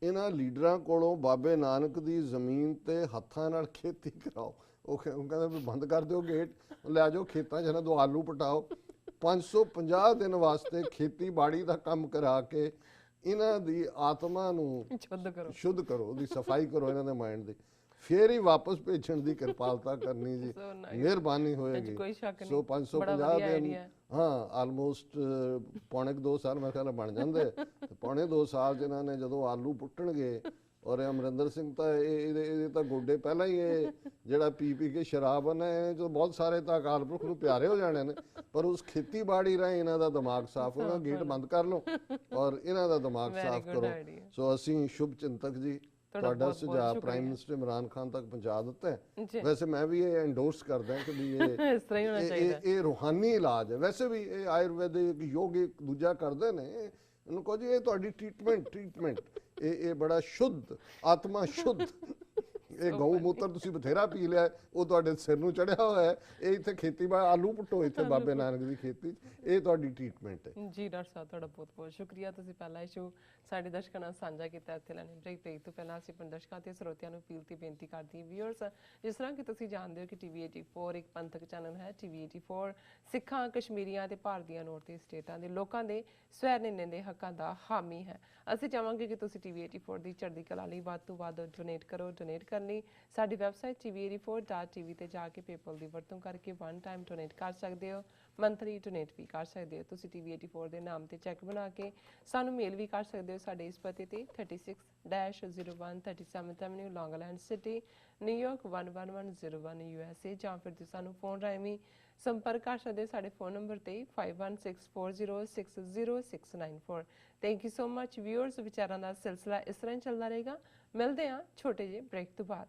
ਇਹਨਾਂ ਲੀਡਰਾਂ ਕੋਲੋਂ ਬਾਬੇ ਨਾਨਕ ਦੀ ਜ਼ਮੀਨ ਤੇ ਹੱਥਾਂ ਨਾਲ ਖੇਤੀ ਕਰਾਓ। ਉਹ ਕਹਿੰਦਾ ਵੀ ਬੰਦ ਕਰ ਦਿਓ ਗੇਟ, ਲੈ ਜਾਓ ਖੇਤਾਂ 'ਚ ਇਹਨਾਂ ਤੋਂ ਆਲੂ ਪਟਾਓ। 550 ਦਿਨ ਵਾਸਤੇ ਖੇਤੀਬਾੜੀ ਦਾ ਕੰਮ ਕਰਾ ਕੇ ਇਹਨਾਂ ਦੀ ਆਤਮਾ ਨੂੰ ਸ਼ੁੱਧ ਕਰੋ, ਉਹਦੀ ਸਫਾਈ ਕਰੋ ਇਹਨਾਂ ਦੇ ਮਾਈਂਡ ਦੀ, ਫੇਰ ਹੀ ਵਾਪਸ ਭੇਜਣ ਦੀ ਕਿਰਪਾਲਤਾ ਕਰਨੀ ਜੀ, ਮਿਹਰਬਾਨੀ ਹੋਏਗੀ। ਸੋ 550 ਦਿਨ, ਹਾਂ ਆਲਮੋਸਟ ਪੌਣੇ 2 ਸਾਲ ਮੇਰੇ ਖਿਆਲ ਬਣ ਜਾਂਦੇ। ਤੇ ਪੌਣੇ 2 ਸਾਲ 'ਚ ਇਹਨਾਂ ਨੇ ਜਦੋਂ ਆਲੂ ਪੁੱਟਣਗੇ, ਔਰ ਅਮਰਿੰਦਰ ਸਿੰਘ ਤਾਂ ਇਹਦੇ ਤਾਂ ਗੋਡੇ ਪਹਿਲਾਂ ਹੀ ਇਹ ਜਿਹੜਾ ਪੀ ਕੇ ਸ਼ਰਾਬ ਨੇ ਜੋ ਬਹੁਤ ਸਾਰੇ ਤਾਂ ਅਕਾਲ ਪੁਰਖ ਨੂੰ ਪਿਆਰੇ ਹੋ ਜਾਣੇ ਨੇ, ਪਰ ਉਸ ਖੇਤੀਬਾੜੀ ਰਾਹੀਂ ਇਹਨਾਂ ਦਾ ਦਿਮਾਗ ਸਾਫ਼ ਹੋਣਾ। ਗੇਟ ਬੰਦ ਕਰ ਲਓ ਔਰ ਇਹਨਾਂ ਦਾ ਦਿਮਾਗ ਸਾਫ਼ ਕਰੋ। ਸੋ ਅਸੀਂ ਸ਼ੁਭ ਚਿੰਤਕ ਜੀ ਤੁਹਾਡਾ ਸੁਝਾਅ ਪ੍ਰਾਈਮ ਮਿਨਿਸਟਰ ਇਮਰਾਨ ਖਾਨ ਤੱਕ ਪਹੁੰਚਾ ਦਿੱਤਾ ਹੈ। ਵੈਸੇ ਮੈਂ ਵੀ ਇਹ ਐਂਡੋਰਸ ਕਰਦਾ ਕਿ ਵੀ ਇਹ ਰੂਹਾਨੀ ਇਲਾਜ ਹੈ। ਵੈਸੇ ਵੀ ਇਹ ਆਯੁਰਵੈਦਿਕ ਯੋਗ ਇੱਕ ਦੂਜਾ ਕਰਦੇ ਨੇ, ਇਹਨੂੰ ਕਹੋ ਜੀ ਇਹ ਤੁਹਾਡੀ ਟ੍ਰੀਟਮੈਂਟ ਇਹ ਬੜਾ ਸ਼ੁੱਧ, ਆਤਮਾ ਸ਼ੁੱਧ। ਇਹ ਗਊ ਮੂਤਰ ਤੁਸੀਂ ਬਥੇਰਾ ਪੀ ਲਿਆ, ਉਹ ਤੁਹਾਡੇ ਸਿਰ ਨੂੰ ਚੜਿਆ ਹੋਇਆ ਹੈ। ਇਹ ਇੱਥੇ ਖੇਤੀਬਾੜੀ ਆਲੂ ਪੁੱਟੋ ਇੱਥੇ ਬਾਬੇ ਨਾਨਕ ਦੀ ਖੇਤੀ, ਇਹ ਤੁਹਾਡੀ ਟ੍ਰੀਟਮੈਂਟ ਹੈ ਜੀ। ਡਾਕਟਰ ਸਾਹਿਬ ਤੁਹਾਡਾ ਬਹੁਤ ਬਹੁਤ ਸ਼ੁਕਰੀਆ, ਤੁਸੀਂ ਪਹਿਲਾ ਇਸ਼ੂ ਸਾਡੇ ਦਰਸ਼ਕਾਂ ਨਾਲ ਸਾਂਝਾ ਕੀਤਾ। ਇੱਥੇ ਲੈਣੇ ਬ੍ਰੇਕ ਤੋਂ ਪਹਿਲਾਂ ਅਸੀਂ ਆਪਣੇ ਦਰਸ਼ਕਾਂ ਤੇ ਸਰੋਤਿਆਂ ਨੂੰ ਅਪੀਲ ਤੇ ਬੇਨਤੀ ਕਰਦੇ ਹਾਂ। ਵਿਊਅਰਸ, ਜਿਸ ਤਰ੍ਹਾਂ ਕਿ ਤੁਸੀਂ ਜਾਣਦੇ ਹੋ ਕਿ TV 84 ਇੱਕ ਪੰਥਕ ਚੈਨਲ ਹੈ। TV 84 ਸਿੱਖਾਂ, ਕਸ਼ਮੀਰੀਆਂ ਤੇ ਭਾਰਤੀਆਂ ਨੌਰਥ ਈਸਟ ਸਟੇਟਾਂ ਦੇ ਲੋਕਾਂ ਦੇ ਸਵੈ ਨਿਰਣੇ ਦੇ ਹੱਕਾਂ ਦਾ ਹਾਮੀ ਹੈ। ਅਸੀਂ ਚਾਹਾਂਗੇ ਕਿ ਤੁਸੀਂ TV 84 ਦੀ ਚੜ੍ਹਦੀ ਕਲਾ ਲਈ ਵੱਧ ਤੋਂ ਵੱਧ ਡੋਨੇਟ ਕਰੋ। ਡੋਨੇਟ ਕਰਨ ਲਈ ਸਾਡੀ ਵੈਬਸਾਈਟ tv84.tv ਤੇ ਜਾ ਕੇ ਪੇਪਲ ਦੀ ਵਰਤੋਂ ਕਰਕੇ 1 ਟਾਈਮ ਡੋਨੇਟ ਕਰ ਸਕਦੇ ਹੋ, ਮੰਥਲੀ ਡੋਨੇਟ ਵੀ ਕਰ ਸਕਦੇ ਹੋ। ਤੁਸੀਂ TV 84 ਦੇ ਨਾਮ ਤੇ ਚੈੱਕ ਬਣਾ ਕੇ ਸਾਨੂੰ ਮੇਲ ਵੀ ਕਰ ਸਕਦੇ ਹੋ ਸਾਡੇ ਇਸ ਪਤੇ ਤੇ 36-01 37th Avenue, Long Island City, New York 11101 USA, ਜਾਂ ਫਿਰ ਤੁਸੀਂ ਸਾਨੂੰ ਫੋਨ ਰਾਹੀਂ ਵੀ ਸੰਪਰਕ ਕਰ ਸਕਦੇ ਹੋ ਸਾਡੇ ਫੋਨ ਨੰਬਰ ਤੇ 5164060694। Thank you so much viewers. ਵਿਚਾਰਾਂ ਦਾ ਸਿਲਸਿਲਾ ਇਸ ਤਰ੍ਹਾਂ ਚੱਲਦਾ ਰਹੇਗਾ। ਮਿਲਦੇ ਹਾਂ ਛੋਟੇ ਜਿਹੇ ਬ੍ਰੇਕ ਤੋਂ ਬਾਅਦ।